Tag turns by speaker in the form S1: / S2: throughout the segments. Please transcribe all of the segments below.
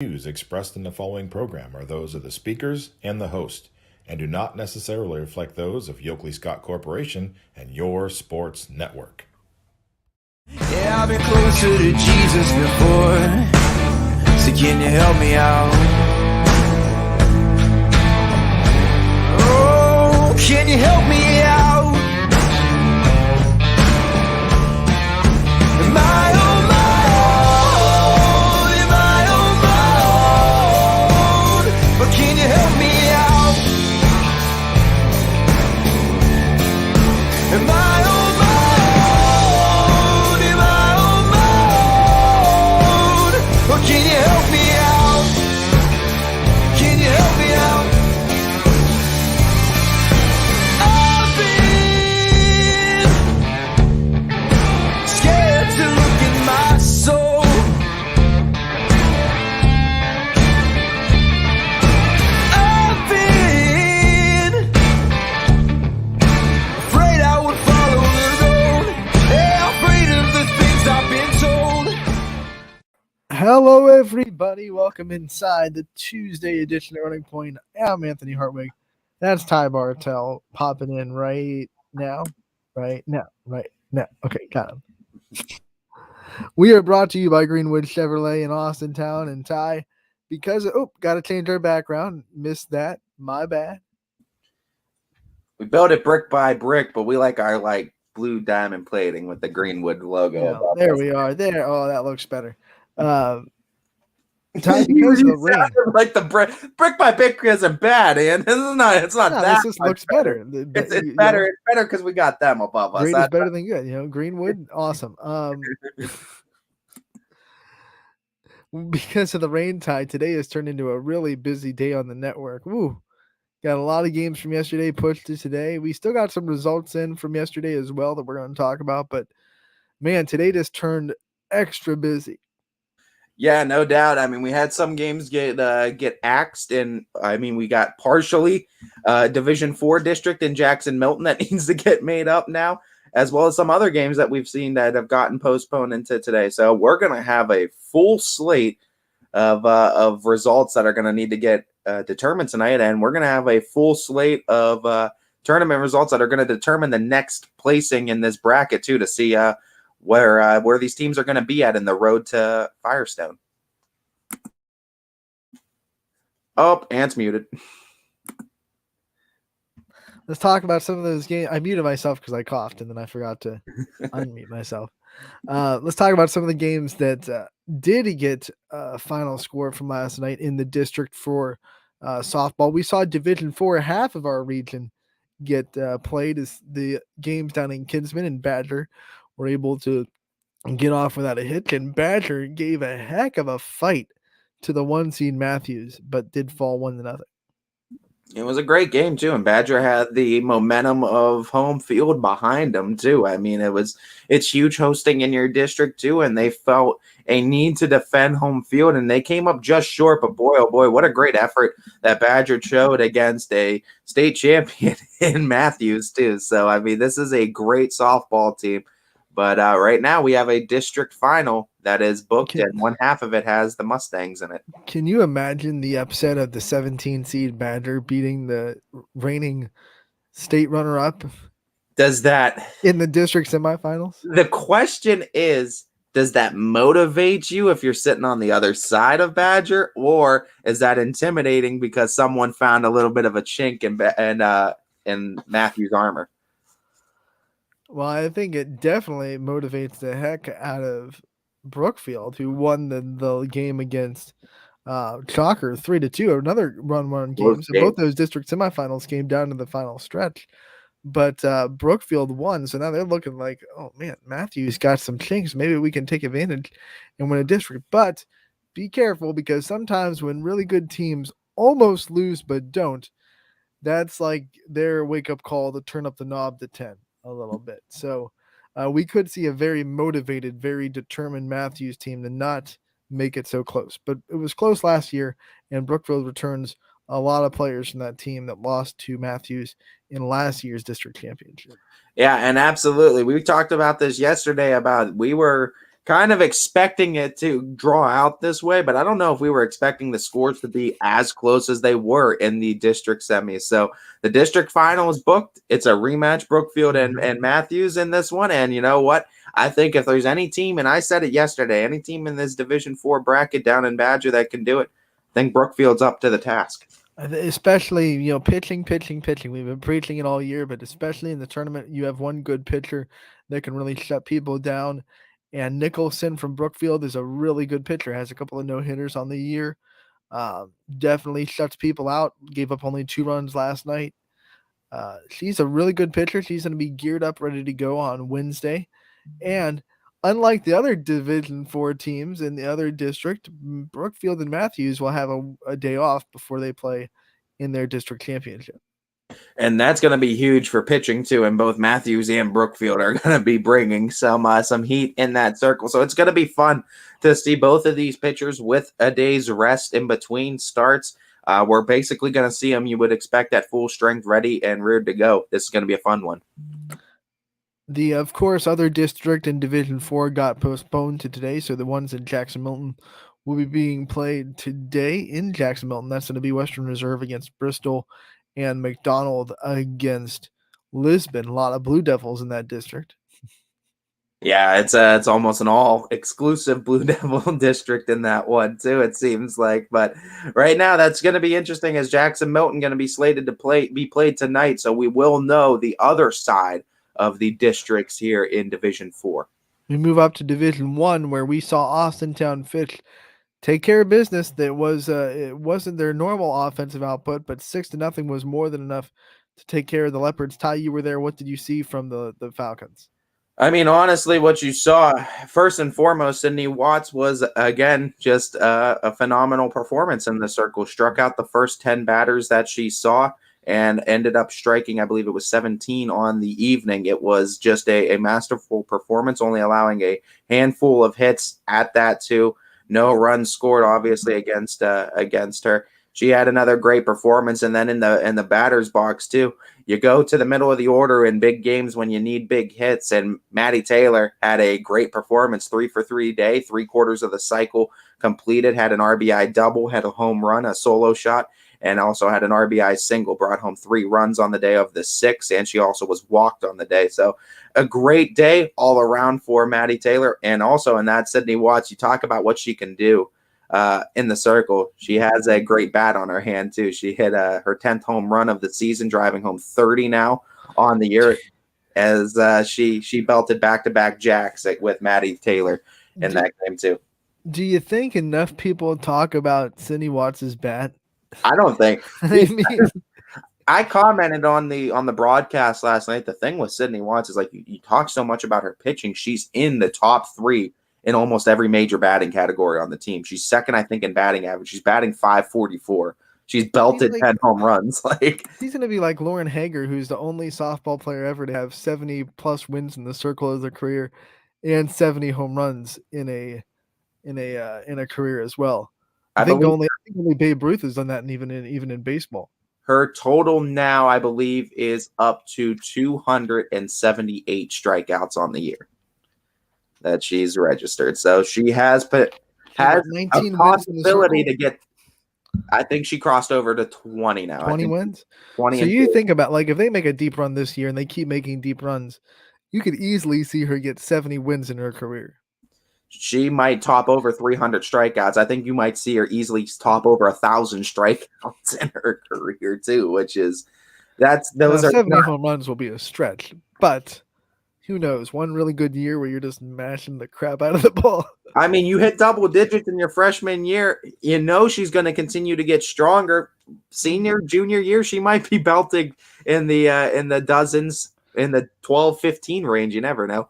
S1: Views expressed in the following program are those of the speakers and the host, and do not necessarily reflect those of Yoakley Scott Corporation and Your Sports Network.
S2: Yeah, I've been closer to Jesus before, so can you help me out? Oh, can you help me out? Am I on my own? Am I on my own? But can you help me out? Am I on my own? Am I on my own? Or can you help me out? Can you help me out? I've been scared to look in my soul. I've been afraid I would follow the road. Yeah, afraid of the things I've been told.
S3: Hello, everybody. Welcome inside the Tuesday edition of Running Point. I'm Anthony Hartwig. That's Ty Bartell popping in right now. Okay, got him. We are brought to you by Greenwood Chevrolet in Austin Town. And Ty, because, got to change our background. Missed that. My bad.
S4: We built it brick by brick, but we like our blue diamond plating with the Greenwood logo.
S3: Yeah,
S4: above
S3: there
S4: us.
S3: we are. There. Oh, that looks better. Ty, because of the rain.
S4: Like the brick by brick isn't bad, and it's not. It's not
S3: No,
S4: that.
S3: this just
S4: much
S3: looks better.
S4: It's better. It's better because we got them above us.
S3: Great is
S4: That's
S3: better than good. Greenwood, awesome. Because of the rain tide, today has turned into a really busy day on the network. Woo. Got a lot of games from yesterday pushed to today. We still got some results in from yesterday as well that we're going to talk about. But, man, today just turned extra busy.
S4: Yeah, no doubt. I mean, we had some games get axed, and we got partially Division 4 district in Jackson Milton that needs to get made up now, as well as some other games that we've seen that have gotten postponed into today. So we're going to have a full slate of results that are going to need to get determined tonight, and we're going to have a full slate of tournament results that are going to determine the next placing in this bracket too, to see where these teams are going to be at in the road to Firestone. Oh, Ant's muted.
S3: Let's talk about some of those games. I muted myself because I coughed, and then I forgot to unmute myself. Let's talk about some of the games that did get a final score from last night in the District 4 softball. We saw Division 4, half of our region, get played as the games down in Kinsman and Badger were able to get off without a hitch, and Badger gave a heck of a fight to the 1 seed Matthews, but did fall 1-0.
S4: It was a great game too, and Badger had the momentum of home field behind them too. I mean, it's huge hosting in your district too, and they felt a need to defend home field, and they came up just short. But boy, oh boy, what a great effort that Badger showed against a state champion in Matthews too. So I mean, this is a great softball team. But right now we have a district final that is booked, and one half of it has the Mustangs in it.
S3: Can you imagine the upset of the 17 seed Badger beating the reigning state runner-up?
S4: Does that
S3: in the district semifinals?
S4: The question is, does that motivate you if you're sitting on the other side of Badger, or is that intimidating because someone found a little bit of a chink in Matthew's armor?
S3: Well, I think it definitely motivates the heck out of Brookfield, who won the game against Chalker 3-2, another run game. So both those district semifinals came down to the final stretch. But Brookfield won, so now they're looking like, oh, man, Matthews got some chinks. Maybe we can take advantage and win a district. But be careful, because sometimes when really good teams almost lose but don't, that's like their wake-up call to turn up the knob to 10 a little bit. So we could see a very motivated, very determined Matthews team to not make it so close. But it was close last year, and Brookfield returns a lot of players from that team that lost to Matthews in last year's district championship.
S4: Yeah, and absolutely. We talked about this yesterday we were kind of expecting it to draw out this way, but I don't know if we were expecting the scores to be as close as they were in the district semis. So the district final is booked. It's a rematch, Brookfield and Matthews in this one. And you know what? I think if there's any team, and I said it yesterday, any team in this Division 4 bracket down in Badger that can do it, I think Brookfield's up to the task.
S3: Especially, pitching. We've been preaching it all year, but especially in the tournament, you have one good pitcher that can really shut people down. And Nicholson from Brookfield is a really good pitcher, has a couple of no-hitters on the year. Definitely shuts people out, gave up only 2 runs last night. She's a really good pitcher. She's going to be geared up, ready to go on Wednesday. And unlike the other Division 4 teams in the other district, Brookfield and Matthews will have a day off before they play in their district championship.
S4: And that's going to be huge for pitching too. And both Matthews and Brookfield are going to be bringing some heat in that circle. So it's going to be fun to see both of these pitchers with a day's rest in between starts. We're basically going to see them, you would expect, at full strength, ready and reared to go. This is going to be a fun one.
S3: The, of course, other district in Division 4 got postponed to today, so the ones in Jackson Milton will be being played today in Jackson Milton. That's going to be Western Reserve against Bristol and Mcdonald against Lisbon. A lot of Blue Devils in that district.
S4: Yeah, it's almost an all-exclusive Blue Devil district in that one, too, it seems like. But right now, that's going to be interesting, as Jackson Milton going to be slated to be played tonight, so we will know the other side of the districts here in Division 4.
S3: We move up to Division 1, where we saw Austintown Fitch take care of business. That was it wasn't their normal offensive output, but 6-0 was more than enough to take care of the Leopards. Ty, you were there. What did you see from the Falcons?
S4: I mean, honestly, what you saw, first and foremost, Sydney Watts was, again, just a phenomenal performance in the circle. Struck out the first 10 batters that she saw and ended up striking, I believe it was 17 on the evening. It was just a masterful performance, only allowing a handful of hits at that, too. No runs scored, obviously, against her. She had another great performance, and then in the batter's box too. You go to the middle of the order in big games when you need big hits, and Maddie Taylor had a great performance, 3 for 3 day, 3/4 of the cycle completed, had an RBI double, had a home run, a solo shot, and also had an RBI single, brought home 3 runs on the day of the 6th, and she also was walked on the day. So a great day all around for Maddie Taylor. And also in that, Sydney Watts, you talk about what she can do in the circle. She has a great bat on her hand too. She hit her 10th home run of the season, driving home 30 now on the year, as she belted back-to-back jacks with Maddie Taylor in that game too.
S3: Do you think enough people talk about Sydney Watts' bat?
S4: I don't think.
S3: I mean,
S4: I commented on the broadcast last night. The thing with Sydney Watts is, like, you talk so much about her pitching. She's in the top 3 in almost every major batting category on the team. She's second, I think, in batting average. She's batting .544. She's belted 10 home runs. Like,
S3: he's going to be like Lauren Hager, who's the only softball player ever to have 70+ wins in the circle of their career and 70 home runs in a career as well. I think only Babe Ruth has done that, and even in baseball.
S4: Her total now, I believe, is up to 278 strikeouts on the year that she's registered. So she has 19 a possibility to get. I think she crossed over to 20 now.
S3: 20 wins.
S4: 20.
S3: So you think about, like, if they make a deep run this year and they keep making deep runs, you could easily see her get 70 wins in her career.
S4: She might top over 300 strikeouts. I think you might see her easily top over 1,000 strikeouts in her career too, which is those are
S3: 70 home runs will be a stretch, but who knows? One really good year where you're just mashing the crap out of the ball.
S4: I mean, you hit double digits in your freshman year. You know she's going to continue to get stronger. Senior, junior year, she might be belting in the dozens, in the 12, 15 range. You never know.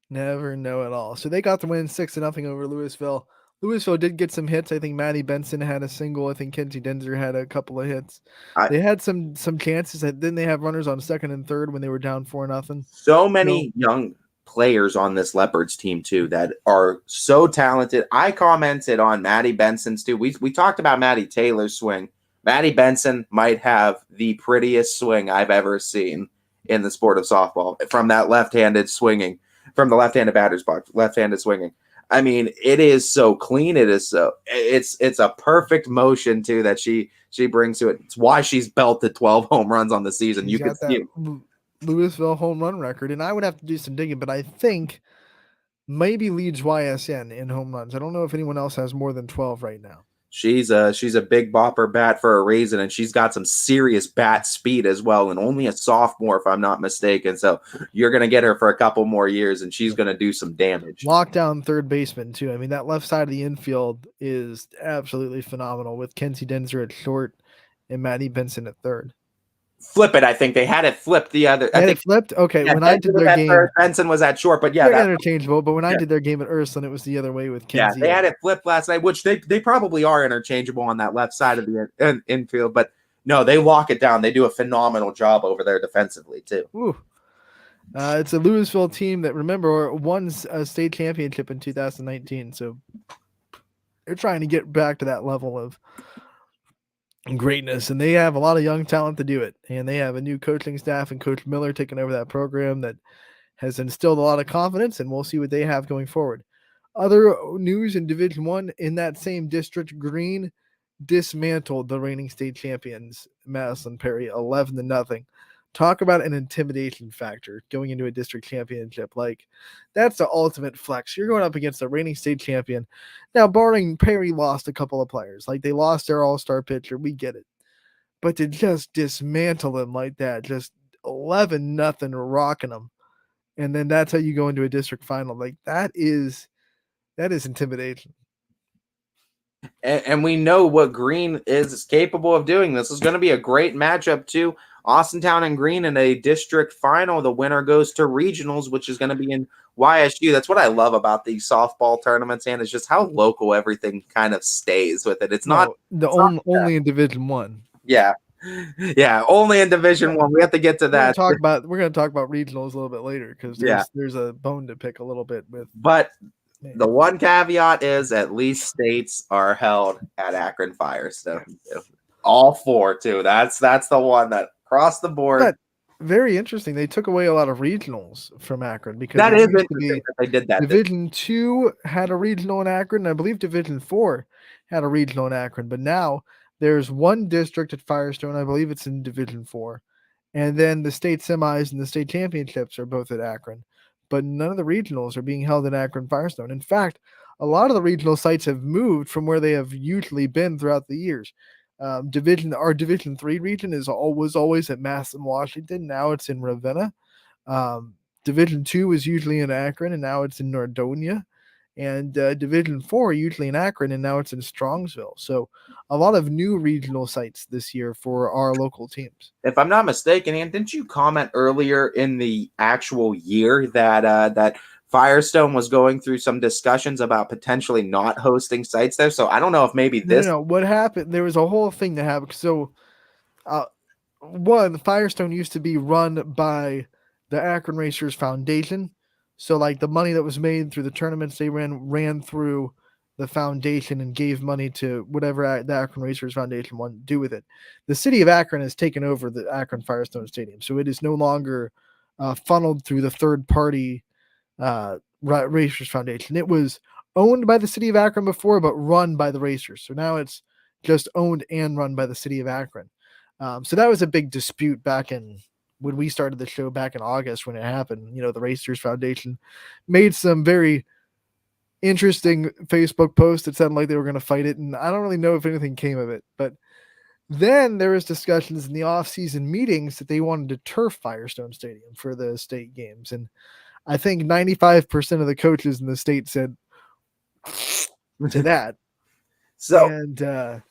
S3: Never know at all. So they got the win 6-0 over Louisville. Louisville did get some hits. I think Maddie Benson had a single. I think Kenzie Denzer had a couple of hits. They had some chances. Didn't they have runners on second and third when they were down 4-0?
S4: So many young players on this Leopards team too that are so talented. I commented on Maddie Benson's too. We talked about Maddie Taylor's swing. Maddie Benson might have the prettiest swing I've ever seen in the sport of softball from that left-handed swinging. from the left-handed batter's box, left-handed swinging. I mean, it is so clean. It is so it's a perfect motion too that she brings to it. It's why she's belted 12 home runs on the season.
S3: She's
S4: You could
S3: got
S4: see
S3: that
S4: it.
S3: Louisville home run record, and I would have to do some digging, but I think maybe leads YSN in home runs. I don't know if anyone else has more than 12 right now.
S4: She's a big bopper bat for a reason, and she's got some serious bat speed as well, and only a sophomore if I'm not mistaken. So you're gonna get her for a couple more years, and she's gonna do some damage.
S3: Lockdown third baseman too. I mean, that left side of the infield is absolutely phenomenal with Kenzie Denzer at short and Maddie Benson at third.
S4: Flip it. I think they had it flipped the other. I think
S3: it flipped. Okay,
S4: yeah,
S3: when I did their game,
S4: third, Benson was at short, but yeah,
S3: they're
S4: that's
S3: interchangeable. But when I did their game at Ursuline, it was the other way with Kenzie.
S4: yeah, they had it flipped last night, which they probably are interchangeable on that left side of the infield. But no, they lock it down. They do a phenomenal job over there defensively too.
S3: Ooh. It's a Louisville team that, remember, won a state championship in 2019. So they're trying to get back to that level of greatness, and they have a lot of young talent to do it. And they have a new coaching staff and Coach Miller taking over that program that has instilled a lot of confidence, and we'll see what they have going forward. Other news in Division I, in that same district, Green dismantled the reigning state champions, Madison Perry, 11-0. Talk about an intimidation factor going into a district championship. Like, that's the ultimate flex. You're going up against the reigning state champion. Now, barring Perry lost a couple of players, like they lost their all-star pitcher, we get it. But to just dismantle them like that, just 11-0 rocking them, and then that's how you go into a district final. Like, that is intimidation.
S4: And we know what Green is capable of doing. This is going to be a great matchup too. Austintown and Green in a district final. The winner goes to regionals, which is going to be in YSU. That's what I love about these softball tournaments, and it's just how local everything kind of stays with it. It's not
S3: only in Division I.
S4: Yeah. Yeah, only in Division I. We have to get to that.
S3: We're going to talk about regionals a little bit later because there's a bone to pick a little bit with.
S4: But the one caveat is at least states are held at Akron Firestone. All four too. That's the one that across the board.
S3: But very interesting. They took away a lot of regionals from Akron because
S4: that is interesting that they did that.
S3: Division II had a regional in Akron. And I believe Division IV had a regional in Akron. But now there's one district at Firestone. I believe it's in Division IV. And then the state semis and the state championships are both at Akron. But none of the regionals are being held in Akron Firestone. In fact, a lot of the regional sites have moved from where they have usually been throughout the years. Our Division III region was always at Madison, Washington. Now it's in Ravenna. Division II was usually in Akron, and now it's in Nordonia. And Division IV usually in Akron, and now it's in Strongsville. So a lot of new regional sites this year for our local teams.
S4: If I'm not mistaken, Ian, didn't you comment earlier in the actual year that that Firestone was going through some discussions about potentially not hosting sites there? So I don't know if maybe this.
S3: No, what happened? There was a whole thing that happened. So, Firestone used to be run by the Akron Racers Foundation. So, like, the money that was made through the tournaments they ran through the foundation and gave money to whatever the Akron Racers Foundation wanted to do with it. The city of Akron has taken over the Akron Firestone Stadium, so it is no longer funneled through the third-party Racers Foundation. It was owned by the city of Akron before, but run by the Racers. So now it's just owned and run by the city of Akron. So that was a big dispute back in when we started the show back in August when it happened. You know, the Racers Foundation made some very interesting Facebook posts that sounded like they were going to fight it, and I don't really know if anything came of it. But then there was discussions in the off-season meetings that they wanted to turf Firestone Stadium for the state games, and I think 95% of the coaches in the state said to that.
S4: So,
S3: and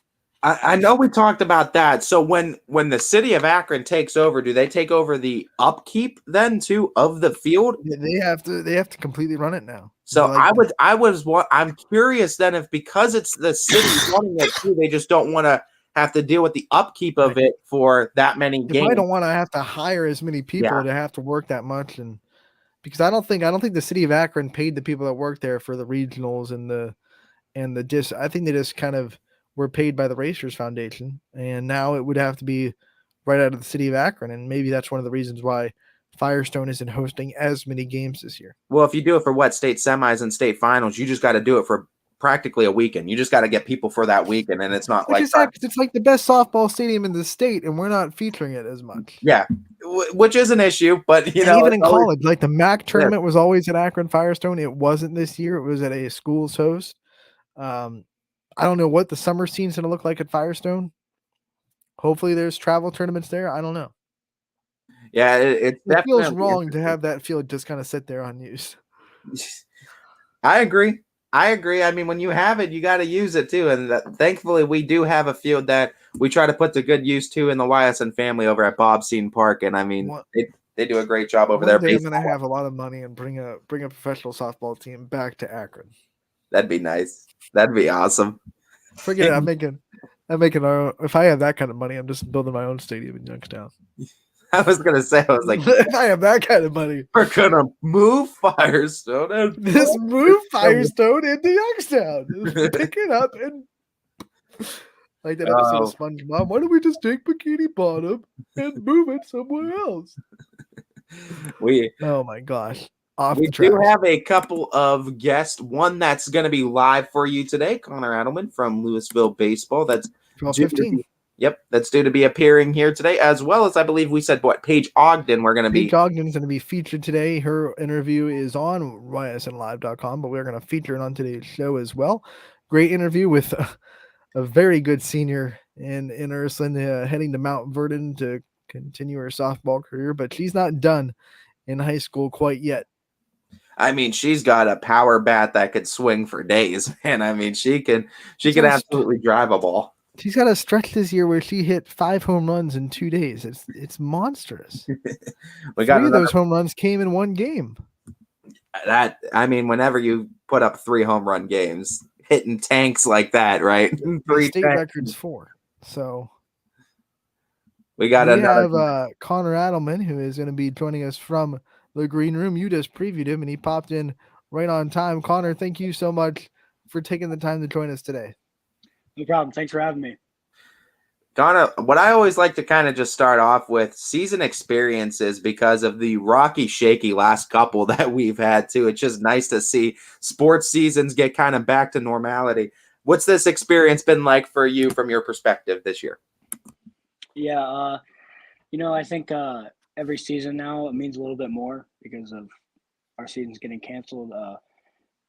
S4: I know we talked about that. So when the city of Akron takes over, do they take over the upkeep then too of the field?
S3: They have to completely run it now.
S4: So I'm curious then if because it's the city running it too, they just don't want to have to deal with the upkeep of it for that many games.
S3: I don't want to have to hire as many people to have to work that much, and because I don't think the city of Akron paid the people that work there for the regionals and the I think they just kind of were paid by the Racers Foundation, and now it would have to be right out of the city of Akron, and maybe that's one of the reasons why Firestone isn't hosting as many games this year.
S4: Well, if you do it for state semis and state finals, you just got to do it for practically a weekend. You just got to get people for that weekend, and it's not
S3: Which
S4: like
S3: is sad 'cause it's like the best softball stadium in the state, and we're not featuring it as much.
S4: yeah, which is an issue. But
S3: And even in
S4: it's always-
S3: college, like the MAC tournament was always at Akron Firestone. It wasn't this year. It was at a school's host. I don't know what the summer scene's going to look like at Firestone. Hopefully there's travel tournaments there. I don't know.
S4: yeah, it
S3: It feels
S4: definitely
S3: wrong to have that field just kind of sit there unused.
S4: I agree. I mean, when you have it, you got to use it too. And thankfully, we do have a field that we try to put to good use too in the Ysn family over at Bobstein Park. And I mean, they do a great job over there.
S3: They're going to have a lot of money and bring a professional softball team back to Akron.
S4: That'd be nice. That'd be awesome.
S3: Forget it. I'm making our own. If I have that kind of money, I'm just building my own stadium in Youngstown.
S4: I was gonna say, I was like,
S3: if I have that kind of money,
S4: we're gonna move Firestone.
S3: And move Firestone into Youngstown. Just pick it up and like that episode of SpongeBob. Why don't we just take Bikini Bottom and move it somewhere else? Oh my gosh.
S4: We do have a couple of guests. One that's going to be live for you today, Conor Edelman from Louisville Baseball. That's
S3: 12:15.
S4: Yep, that's due to be appearing here today, as well as I believe we said Paige Ogden. We're going to be
S3: Paige Ogden's going to be featured today. Her interview is on ysnlive.com, but we're going to feature it on today's show as well. Great interview with a very good senior in Ursuline, heading to Mount Vernon to continue her softball career, but she's not done in high school quite yet.
S4: I mean, she's got a power bat that could swing for days, and I mean, she can absolutely drive a ball.
S3: She's got a stretch this year where she hit 5 home runs in 2 days. It's monstrous.
S4: We got
S3: 3 of those home runs came in one game.
S4: That, I mean, whenever you put up 3 home run games, hitting tanks like that, right? 3
S3: state records 4. So
S4: we have
S3: Conor Edelman, who is going to be joining us from the green room. You just previewed him, and he popped in right on time. Conor, thank you so much for taking the time to join us today.
S5: No problem. Thanks for having me.
S4: Conor, what I always like to kind of just start off with season experiences because of the rocky, shaky last couple that we've had too. It's just nice to see sports seasons get kind of back to normality. What's this experience been like for you from your perspective this year?
S5: Yeah, I think every season now it means a little bit more because of our seasons getting canceled.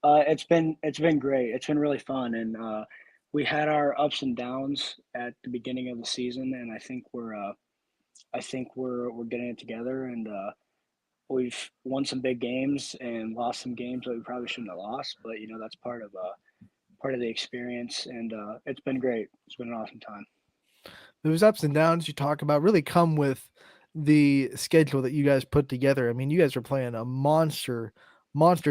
S5: It's been great. It's been really fun, and we had our ups and downs at the beginning of the season, and I think we're getting it together, and we've won some big games and lost some games that we probably shouldn't have lost, but that's part of the experience, and it's been great. It's been an awesome time.
S3: Those ups and downs you talk about really come with the schedule that you guys put together. I mean, you guys are playing a monster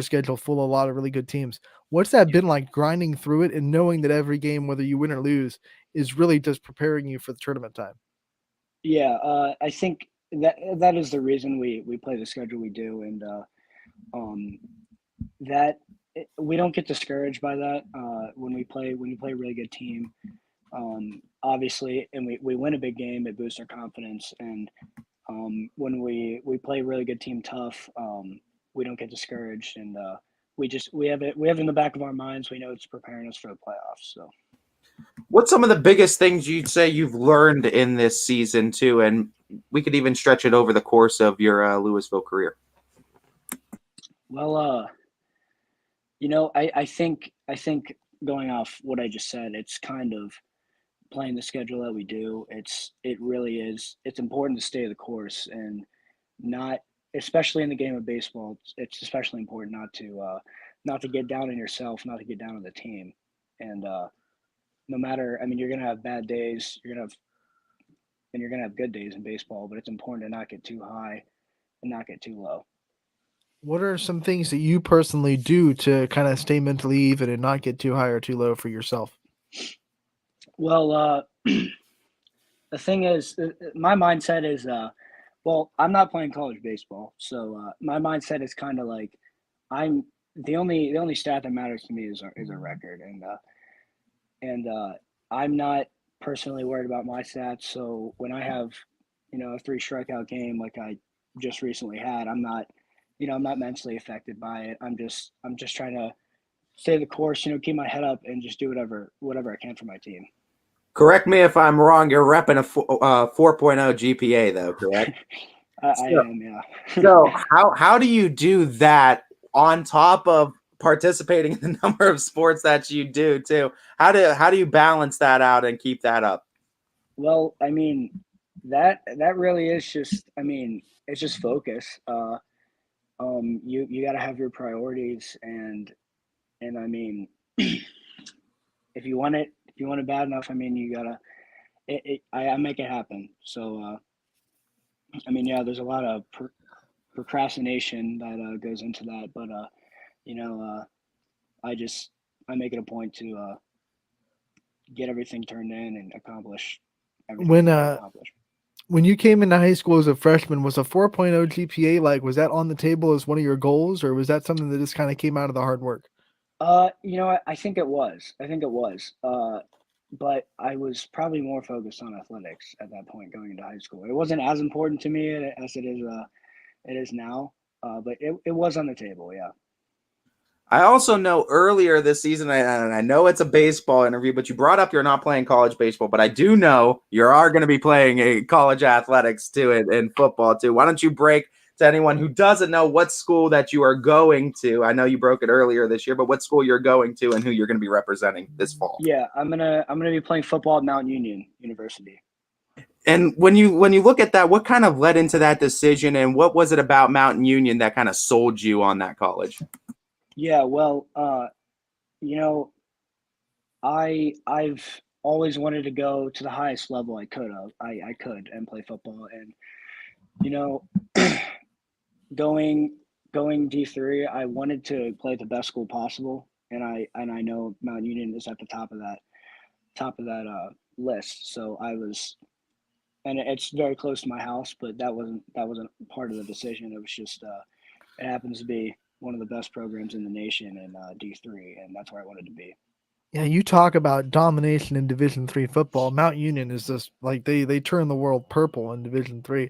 S3: schedule full of a lot of really good teams. What's that been like, grinding through it and knowing that every game, whether you win or lose, is really just preparing you for the tournament time?
S5: Yeah, I think that is the reason we play the schedule we do, and that we don't get discouraged by that when you play a really good team. Obviously, and we win a big game, it boosts our confidence, and when we play a really good team tough, we don't get discouraged, and we have it in the back of our minds. We know it's preparing us for the playoffs. So,
S4: what's some of the biggest things you'd say you've learned in this season too, and we could even stretch it over the course of your Louisville career?
S5: Well, I think going off what I just said, it's kind of playing the schedule that we do. It really is. It's important to stay the course and not, especially in the game of baseball. It's especially important not to get down on yourself, not to get down on the team, and no matter. I mean, you're gonna have bad days. You're gonna have good days in baseball, but it's important to not get too high and not get too low.
S3: What are some things that you personally do to kind of stay mentally even and not get too high or too low for yourself?
S5: Well, the thing is, my mindset is, well, I'm not playing college baseball, so my mindset is kind of like, I'm the only stat that matters to me is a record, and I'm not personally worried about my stats. So when I have, a 3 strikeout game like I just recently had. I'm not, I'm not mentally affected by it. I'm just trying to stay the course, keep my head up and just do whatever I can for my team.
S4: Correct me if I'm wrong. You're repping a 4.0 GPA, though, correct?
S5: I am, yeah.
S4: So how do you do that on top of participating in the number of sports that you do too? How do you balance that out and keep that up?
S5: Well, I mean, that really is just, it's just focus. You got to have your priorities, and I mean, if you want it bad enough, you gotta. I make it happen. So, yeah, there's a lot of procrastination that goes into that, but you know, uh, I make it a point to get everything turned in and accomplish everything I can accomplish.
S3: When you came into high school as a freshman, was a 4.0 GPA was that on the table as one of your goals, or was that something that just kind of came out of the hard work?
S5: I think it was. But I was probably more focused on athletics at that point going into high school. It wasn't as important to me as it is now, but it was on the table. Yeah.
S4: I also know earlier this season, and I know it's a baseball interview, but you brought up you're not playing college baseball, but I do know you are going to be playing a college athletics too and football too. Why don't you break to anyone who doesn't know what school that you are going to? I know you broke it earlier this year, but what school you're going to and who you're going to be representing this fall?
S5: Yeah, I'm gonna be playing football at Mount Union University.
S4: And when you look at that, what kind of led into that decision, and what was it about Mountain Union that kind of sold you on that college?
S5: Yeah, well, I've always wanted to go to the highest level I could and play football, and going D3, I wanted to play at the best school possible, and I know Mount Union is at the top of that list. So I was, and it's very close to my house, but that wasn't part of the decision. It was just it happens to be one of the best programs in the nation in D3, and that's where I wanted to be.
S3: Yeah, you talk about domination in Division III football. Mount Union is just they turn the world purple in Division III.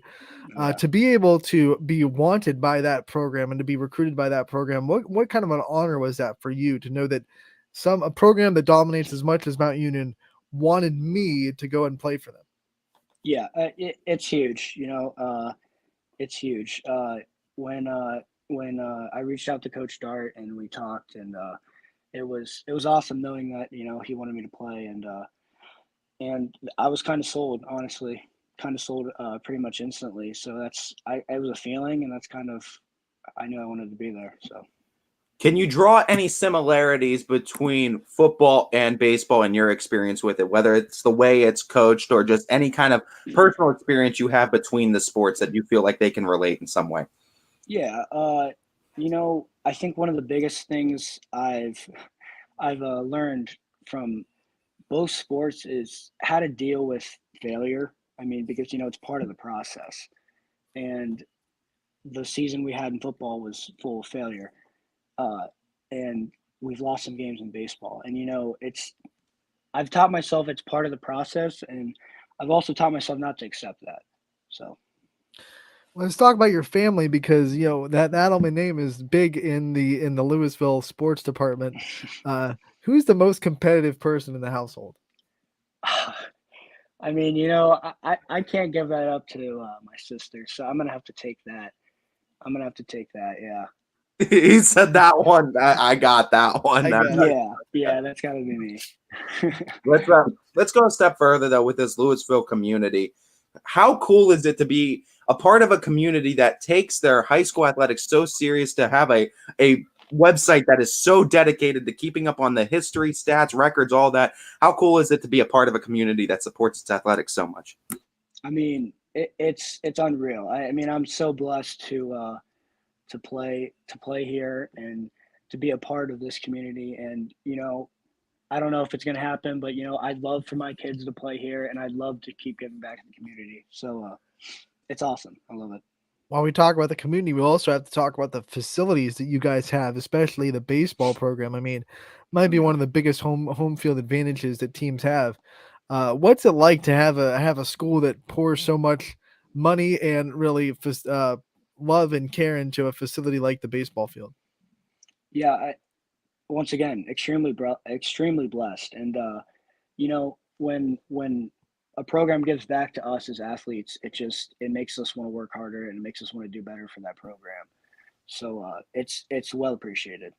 S5: Yeah.
S3: To be able to be wanted by that program and to be recruited by that program, what kind of an honor was that for you to know that a program that dominates as much as Mount Union wanted me to go and play for them?
S5: Yeah, it's huge. It's huge. When I reached out to Coach Dart and we talked, and it was awesome knowing that he wanted me to play, and I was kind of sold, honestly, pretty much instantly. So it was a feeling, and that's kind of, I knew I wanted to be there. So.
S4: Can you draw any similarities between football and baseball in your experience with it, whether it's the way it's coached or just any kind of personal experience you have between the sports that you feel like they can relate in some way?
S5: Yeah, I think one of the biggest things I've learned from both sports is how to deal with failure. Because it's part of the process, and the season we had in football was full of failure, and we've lost some games in baseball. And I've taught myself it's part of the process, and I've also taught myself not to accept that. So.
S3: Let's talk about your family, because that Edelman name is big in the Louisville sports department. Who's the most competitive person in the household?
S5: I can't give that up to my sister, so I'm gonna have to take that. Yeah.
S4: He said that one. I got that one.
S5: Yeah, that's gotta be me.
S4: Let's go a step further though with this Louisville community. How cool is it to be a part of a community that takes their high school athletics so serious, to have a website that is so dedicated to keeping up on the history, stats, records, all that? How cool is it to be a part of a community that supports its athletics so much?
S5: It's unreal. I'm so blessed to play here and to be a part of this community. And I don't know if it's going to happen, but I'd love for my kids to play here, and I'd love to keep giving back to the community. So it's awesome. I love it.
S3: While we talk about the community, we also have to talk about the facilities that you guys have, especially the baseball program. Might be one of the biggest home field advantages that teams have. What's it like to have a school that pours so much money and really love and care into a facility like the baseball field?
S5: Yeah, once again, extremely blessed. And when a program gives back to us as athletes, it makes us want to work harder and it makes us want to do better for that program. So it's well appreciated.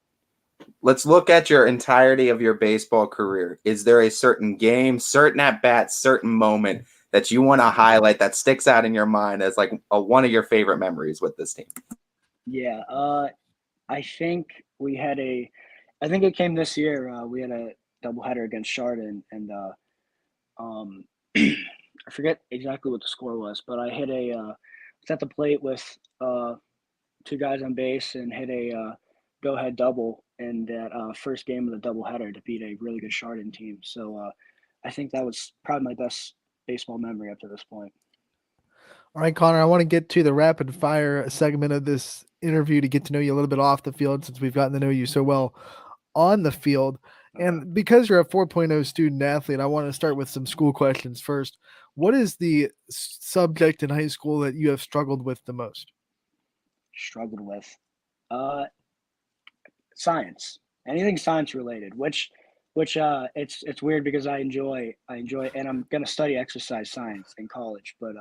S4: Let's look at your entirety of your baseball career. Is there a certain game, certain at-bat, certain moment that you want to highlight that sticks out in your mind as like one of your favorite memories with this team?
S5: Yeah, I think I think it came this year. We had a doubleheader against Chardon, and I forget exactly what the score was, but I hit was at the plate with two guys on base and hit a go-ahead double in that first game of the doubleheader to beat a really good Chardon team. So I think that was probably my best baseball memory up to this point.
S3: All right, Connor, I want to get to the rapid fire segment of this interview to get to know you a little bit off the field, since we've gotten to know you so well on the field. And because you're a 4.0 student athlete, I want to start with some school questions first. What is the subject in high school that you have struggled with the most?
S5: Struggled with science, anything science related, which it's weird because I enjoy, and I'm going to study exercise science in college, but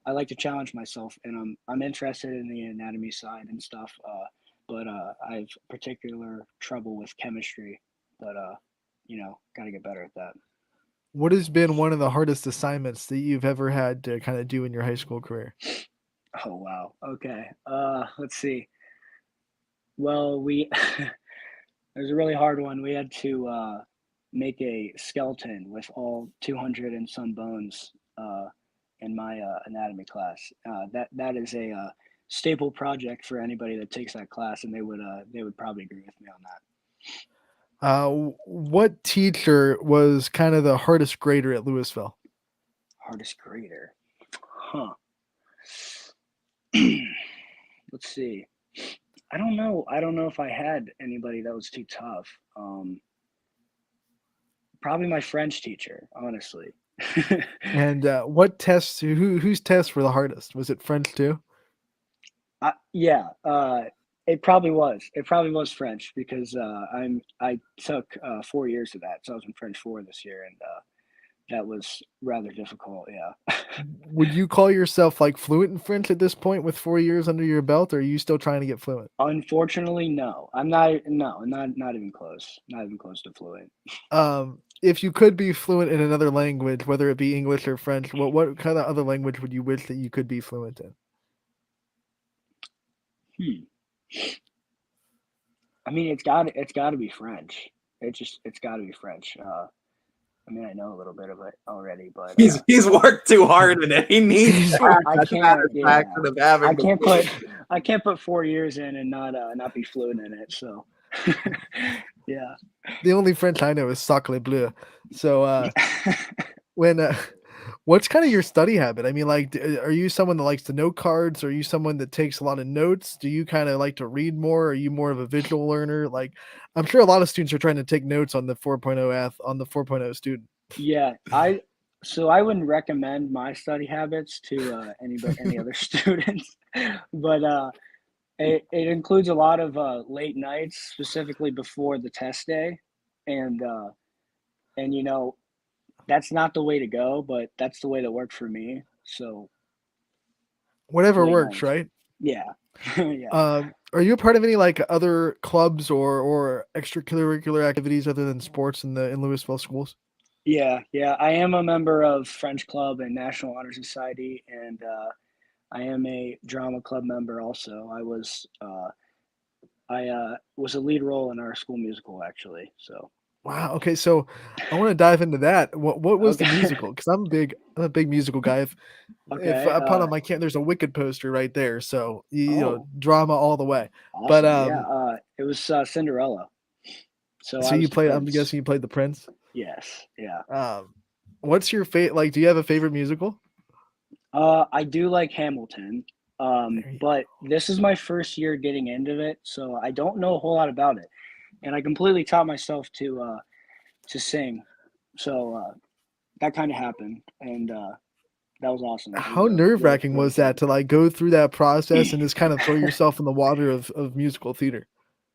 S5: I like to challenge myself, and I'm interested in the anatomy side and stuff. But I have particular trouble with chemistry, but got to get better at that.
S3: What has been one of the hardest assignments that you've ever had to kind of do in your high school career?
S5: Oh wow. Okay. Let's see. Well, it was a really hard one. We had to make a skeleton with all 200 and some bones in my anatomy class. That is a staple project for anybody that takes that class, and they would probably agree with me on that.
S3: What teacher was kind of the hardest grader at Louisville?
S5: Hardest grader, huh? Let's see. I don't know if I had anybody that was too tough. Probably my French teacher, honestly.
S3: And what tests? Whose tests were the hardest? Was it French too?
S5: Yeah. It probably was. It probably was French because I took 4 years of that, so I was in French 4 this year, and that was rather difficult. Yeah.
S3: Would you call yourself like fluent in French at this point with 4 years under your belt, or are you still trying to get fluent?
S5: Unfortunately, no. I'm not. No, not even close. Not even close to fluent.
S3: If you could be fluent in another language, whether it be English or French, what kind of other language would you wish that you could be fluent in?
S5: I mean, it's got to be French. It's got to be French. I mean, I know a little bit of it already, but
S4: he's worked too hard in it. He needs.
S5: I can't put 4 years in and not be fluent in it. So, yeah.
S3: The only French I know is Sacre Bleu. So, what's kind of your study habit? I mean, like, are you someone that likes to note cards? Are you someone that takes a lot of notes? Do you kind of like to read more? Are you more of a visual learner? Like, I'm sure a lot of students are trying to take notes on the 4.0 student.
S5: Yeah, I wouldn't recommend my study habits to any other students, but it includes a lot of late nights, specifically before the test day, and that's not the way to go, but that's the way that worked for me. So
S3: whatever works, right?
S5: Yeah. Yeah.
S3: Are you a part of any like other clubs or extracurricular activities other than sports in Louisville schools?
S5: Yeah. I am a member of French Club and National Honor Society, and I am a drama club member also. I was a lead role in our school musical, actually. So.
S3: Wow. Okay, so I want to dive into that. What was the musical? Because I'm a big musical guy. If I put on my camp, there's a Wicked poster right there. So you know, drama all the way.
S5: Awesome.
S3: But
S5: it was Cinderella.
S3: So you played. I'm guessing you played the Prince.
S5: Yes. Yeah.
S3: What's your favorite? Like, do you have a favorite musical?
S5: I do like Hamilton. But this is my first year getting into it, so I don't know a whole lot about it. And I completely taught myself to sing, so that kind of happened. And That was awesome. It was
S3: How
S5: a
S3: nerve
S5: really,
S3: wracking
S5: really
S3: was that
S5: fun.
S3: to like go through that process and just kind of throw yourself in the water of musical theater?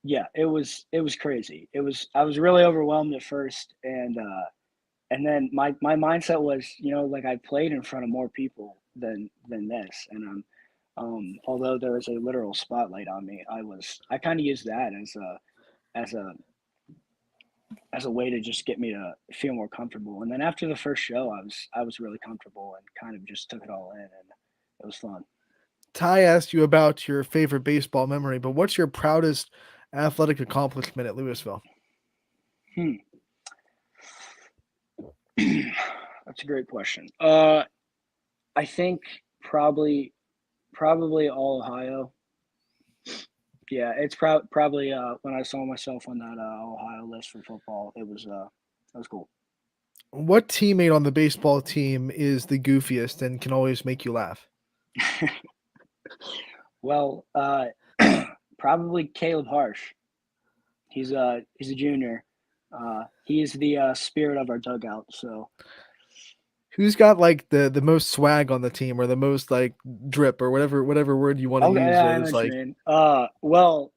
S5: Yeah, it was crazy. I was really overwhelmed at first, and then my mindset was, like I played in front of more people than this, and although there was a literal spotlight on me, I kind of used that as a as a way to just get me to feel more comfortable. And then after the first show, I was really comfortable and kind of just took it all in, and it was fun.
S3: Ty asked you about your favorite baseball memory, but what's your proudest athletic accomplishment at Louisville?
S5: Hmm. That's a great question. I think probably all Ohio. Yeah, it's probably when I saw myself on that Ohio list for football, that was cool.
S3: What teammate on the baseball team is the goofiest and can always make you laugh?
S5: Well, probably Caleb Harsh. He's a junior. He is the spirit of our dugout. So
S3: Who's got like the most swag on the team or the most like drip or whatever word you want to
S5: okay,
S3: use
S5: yeah, I know
S3: is
S5: what you
S3: like
S5: mean. Well,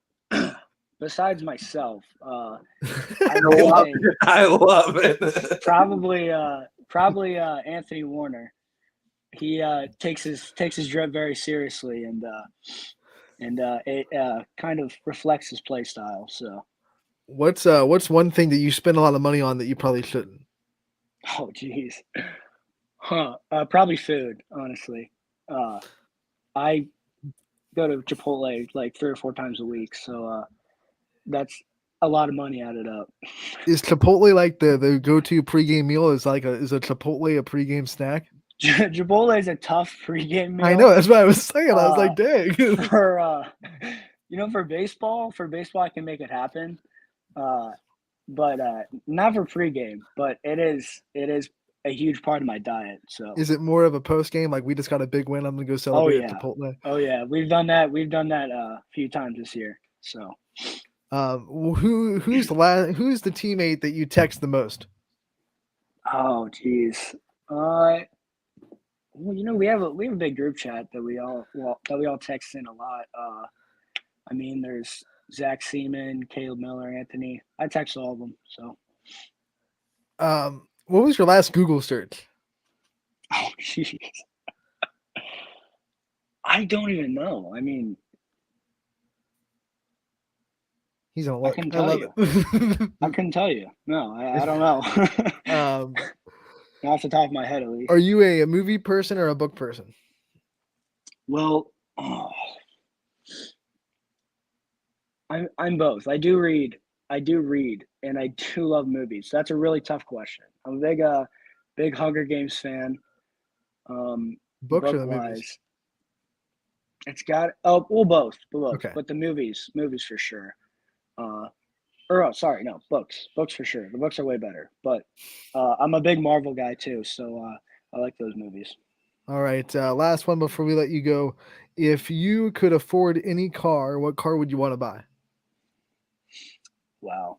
S5: besides myself, I would
S4: love
S5: say
S4: it. I love it.
S5: probably Anthony Warner. He takes his drip very seriously, and it kind of reflects his play style. So,
S3: what's one thing that you spend a lot of money on that you probably shouldn't?
S5: oh geez, probably food. Honestly, I go to Chipotle like 3 or 4 times a week, so that's a lot of money added up.
S3: Is Chipotle like the go-to pregame meal? Is a Chipotle a pregame snack?
S5: Chipotle is a tough pregame
S3: I
S5: meal.
S3: know, that's what I was saying. I was
S5: Uh,
S3: like, dang.
S5: for for baseball, I can make it happen. Uh, but not for pregame. But it is a huge part of my diet. So,
S3: Is it more of a post game? Like we just got a big win. I'm gonna go
S5: oh
S3: celebrate at
S5: yeah,
S3: Chipotle.
S5: oh yeah, we've done that. We've done that a few times this year. So,
S3: Who's the teammate that you text the most?
S5: oh geez, well, we have a big group chat that we all text in a lot. I mean, there's Zach Seaman, Caleb Miller, Anthony. I text all of them. So,
S3: What was your last Google search?
S5: oh jeez, I don't even know. I mean,
S3: He's gonna
S5: I
S3: look.
S5: couldn't
S3: I
S5: tell
S3: love
S5: you.
S3: it.
S5: I couldn't tell you. No, I don't know.
S3: um,
S5: Not off the top of my head, at least.
S3: are you a movie person or a book person?
S5: Well, I'm both. I do read, and I do love movies. That's a really tough question. I'm a big Hunger Games fan.
S3: Books or
S5: Book
S3: the movies?
S5: wise, it's got both,
S3: Okay.
S5: but the movies for sure. Or oh, sorry, no, books for sure. The books are way better, but I'm a big Marvel guy too, so I like those movies.
S3: All right. Last one before we let you go. If you could afford any car, what car would you want to buy?
S5: Wow.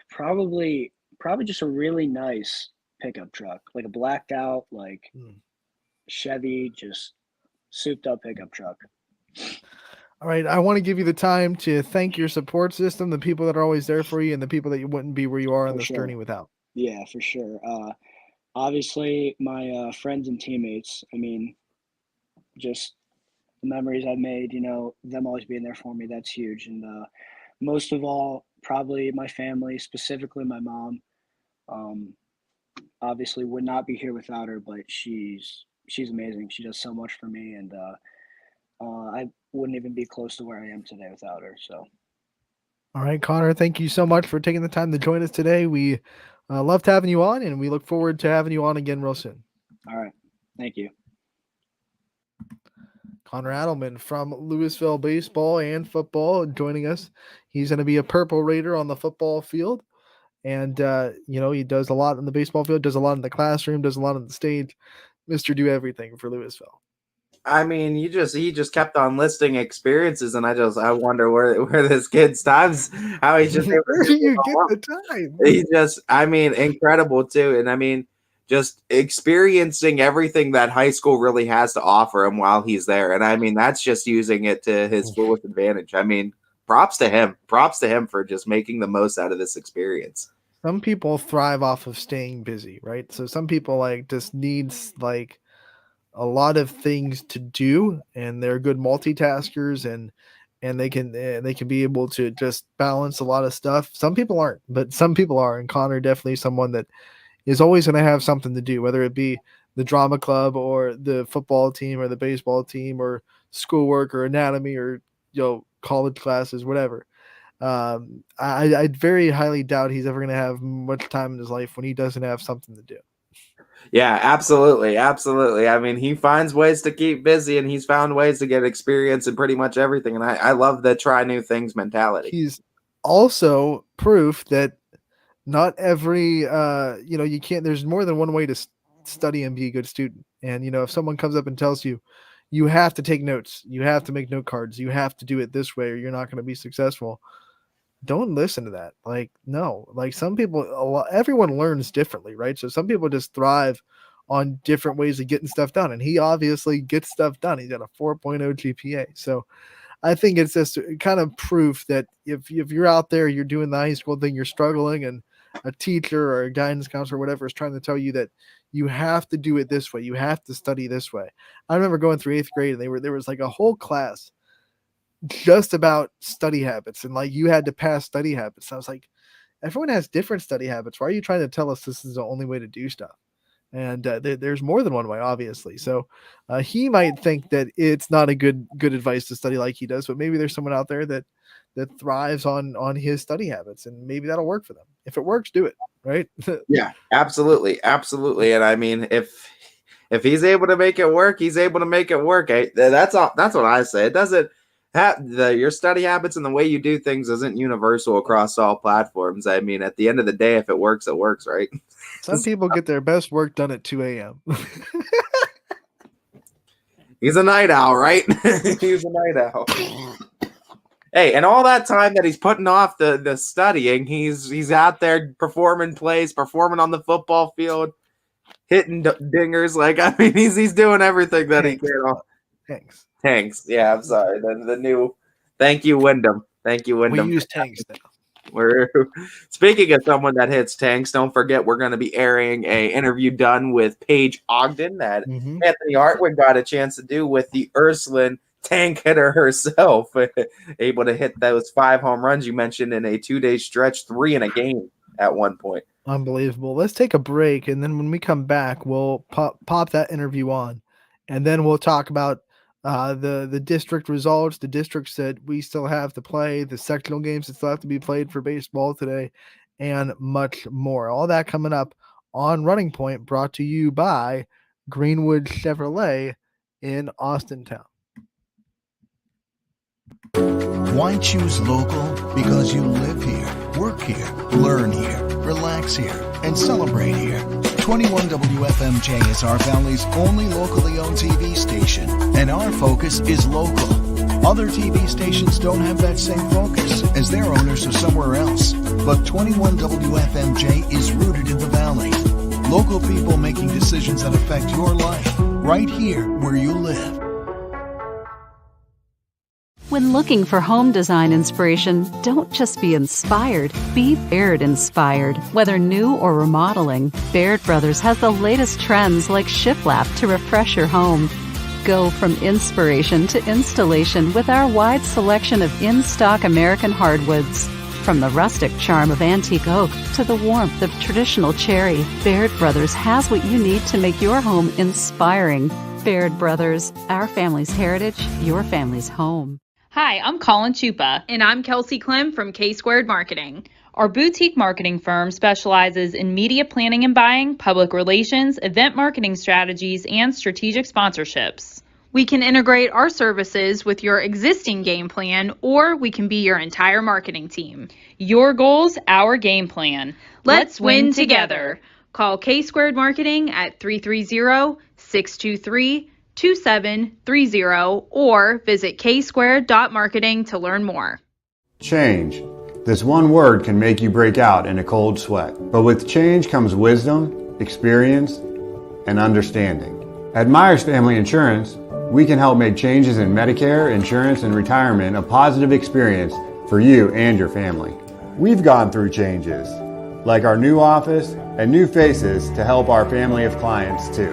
S5: Probably just a really nice pickup truck, like a blacked out, like
S3: Hmm.
S5: Chevy, just souped up pickup truck.
S3: All right. I want to give you the time to thank your support system, the people that are always there for you, and the people that you wouldn't be where you are on
S5: For
S3: this
S5: sure.
S3: journey without.
S5: Yeah, for sure. Obviously, my friends and teammates. I mean, just the memories I've made. Them always being there for me. That's huge. And most of all, probably my family, specifically my mom. Um, Obviously, would not be here without her, but she's amazing. She does so much for me, and I wouldn't even be close to where I am today without her. So,
S3: All right, Connor, thank you so much for taking the time to join us today. We loved having you on, and we look forward to having you on again real soon.
S5: all right, thank you.
S3: Conor Edelman from Louisville baseball and football joining us. He's going to be a Purple Raider on the football field. And, he does a lot in the baseball field, does a lot in the classroom, does a lot on the stage. Mr. Do Everything for Louisville.
S4: I mean, he just kept on listing experiences, and I wonder where this kid's times, how he just able
S3: Where
S4: to
S3: do you
S4: keep
S3: get
S4: them up.
S3: the time?
S4: He just, I mean, incredible too, and I mean, just experiencing everything that high school really has to offer him while he's there, and I mean, that's just using it to his fullest advantage. I mean, props to him for just making the most out of this experience.
S3: Some people thrive off of staying busy, right? So some people like just needs like a lot of things to do, and they're good multitaskers, and they can be able to just balance a lot of stuff. Some people aren't, but some people are, and Connor definitely someone that is always going to have something to do, whether it be the drama club or the football team or the baseball team or schoolwork or anatomy or college classes, whatever. I very highly doubt he's ever going to have much time in his life when he doesn't have something to do.
S4: Yeah, absolutely. Absolutely. I mean, he finds ways to keep busy, and he's found ways to get experience in pretty much everything. And I love the try new things mentality.
S3: He's also proof that not every, you can't, there's more than one way to study and be a good student. And, if someone comes up and tells you, you have to take notes, you have to make note cards, you have to do it this way, or you're not going to be successful. Don't listen to that. Like, no, like some people, everyone learns differently, right? So some people just thrive on different ways of getting stuff done. And he obviously gets stuff done. He's got a 4.0 GPA. So I think it's just kind of proof that if you're out there, you're doing the high school thing, you're struggling, and a teacher or a guidance counselor or whatever is trying to tell you that you have to do it this way, you have to study this way. I remember going through 8th grade, and there was like a whole class just about study habits, and like you had to pass study habits. I was like, everyone has different study habits. Why are you trying to tell us this is the only way to do stuff? And there's more than one way, obviously. So he might think that it's not a good advice to study like he does, but maybe there's someone out there that thrives on his study habits, and maybe that'll work for them. If it works, do it, right?
S4: Yeah, absolutely. Absolutely. And I mean, if he's able to make it work, he's able to make it work. That's what I say. It doesn't your study habits and the way you do things isn't universal across all platforms. I mean, at the end of the day, if it works, right?
S3: Some people get their best work done at 2 a.m.
S4: He's a night owl, right? He's a night owl. Hey, and all that time that he's putting off the studying, he's out there performing plays, performing on the football field, hitting dingers. Like, I mean, he's doing everything that he can. Tanks. Yeah, I'm sorry. The new. Thank you, Wyndham. Thank you, Wyndham.
S3: We use tanks now.
S4: We're speaking of someone that hits tanks. Don't forget, we're going to be airing a interview done with Paige Ogden that Anthony Hartwig got a chance to do with the Ursuline tank hitter herself, able to hit those 5 home runs you mentioned in a 2-day stretch, 3 in a game at one point.
S3: Unbelievable. Let's take a break, and then when we come back, we'll pop that interview on, and then we'll talk about the district results, the districts that we still have to play, the sectional games that still have to be played for baseball today, and much more. All that coming up on Running Point, brought to you by Greenwood Chevrolet in Austintown.
S6: Why choose local? Because you live here, work here, learn here, relax here, and celebrate here. 21 WFMJ is our family's only locally owned TV station, and our focus is local. Other TV stations don't have that same focus, as their owners are somewhere else. But 21 WFMJ is rooted in the Valley. Local people making decisions that affect your life, right here where you live.
S7: When looking for home design inspiration, don't just be inspired, be Baird inspired. Whether new or remodeling, Baird Brothers has the latest trends like shiplap to refresh your home. Go from inspiration to installation with our wide selection of in-stock American hardwoods. From the rustic charm of antique oak to the warmth of traditional cherry, Baird Brothers has what you need to make your home inspiring. Baird Brothers, our family's heritage, your family's home.
S8: Hi, I'm Colin Chupa.
S9: And I'm Kelsey Clem from K-Squared Marketing.
S8: Our boutique marketing firm specializes in media planning and buying, public relations, event marketing strategies, and strategic sponsorships.
S9: We can integrate our services with your existing game plan, or we can be your entire marketing team.
S8: Your goals, our game plan.
S9: Let's win together. Call K-Squared Marketing at 330-623-2323. 2730 or visit ksquared.marketing to learn more.
S10: Change. This one word can make you break out in a cold sweat. But with change comes wisdom, experience, and understanding. At Myers Family Insurance, we can help make changes in Medicare, insurance, and retirement a positive experience for you and your family. We've gone through changes, like our new office and new faces to help our family of clients too.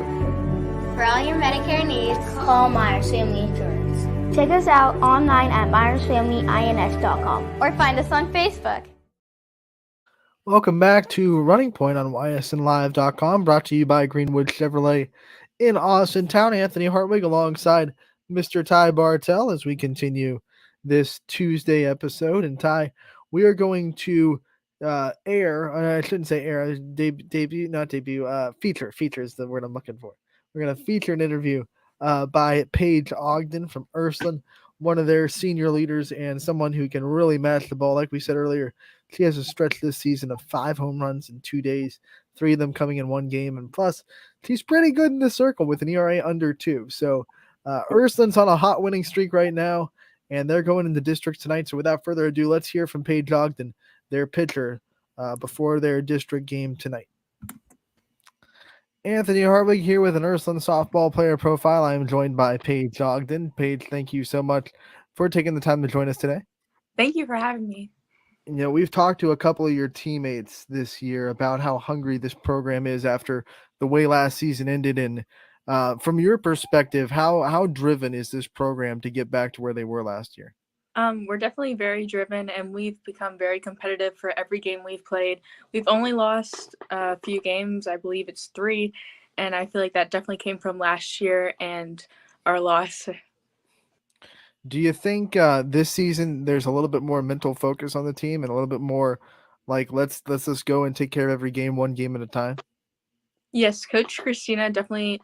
S11: For all your Medicare needs, call Myers Family Insurance. Check us out online at myersfamilyins.com or find us on Facebook.
S3: Welcome back to Running Point on ysnlive.com, brought to you by Greenwood Chevrolet in Austin Town. Anthony Hartwig alongside Mr. Ty Bartell as we continue this Tuesday episode. And Ty, we are going to feature is the word I'm looking for. We're going to feature an interview by Paige Ogden from Ursuline, one of their senior leaders and someone who can really match the ball. Like we said earlier, she has a stretch this season of 5 home runs in 2 days, 3 of them coming in one game. And plus, she's pretty good in the circle with an ERA under 2. So Ursuline's on a hot winning streak right now, and they're going into district tonight. So without further ado, let's hear from Paige Ogden, their pitcher, before their district game tonight. Anthony Hartwig here with an Ursuline softball player profile. I am joined by Paige Ogden. Paige, thank you so much for taking the time to join us today.
S12: Thank you for having me.
S3: You know, we've talked to a couple of your teammates this year about how hungry this program is after the way last season ended. And from your perspective, how driven is this program to get back to where they were last year?
S12: We're definitely very driven, and we've become very competitive for every game we've played. We've only lost a few games. I believe it's 3. And I feel like that definitely came from last year and our loss.
S3: Do you think this season there's a little bit more mental focus on the team and a little bit more like let's just go and take care of every game, one game at a time?
S12: Yes, Coach Christina definitely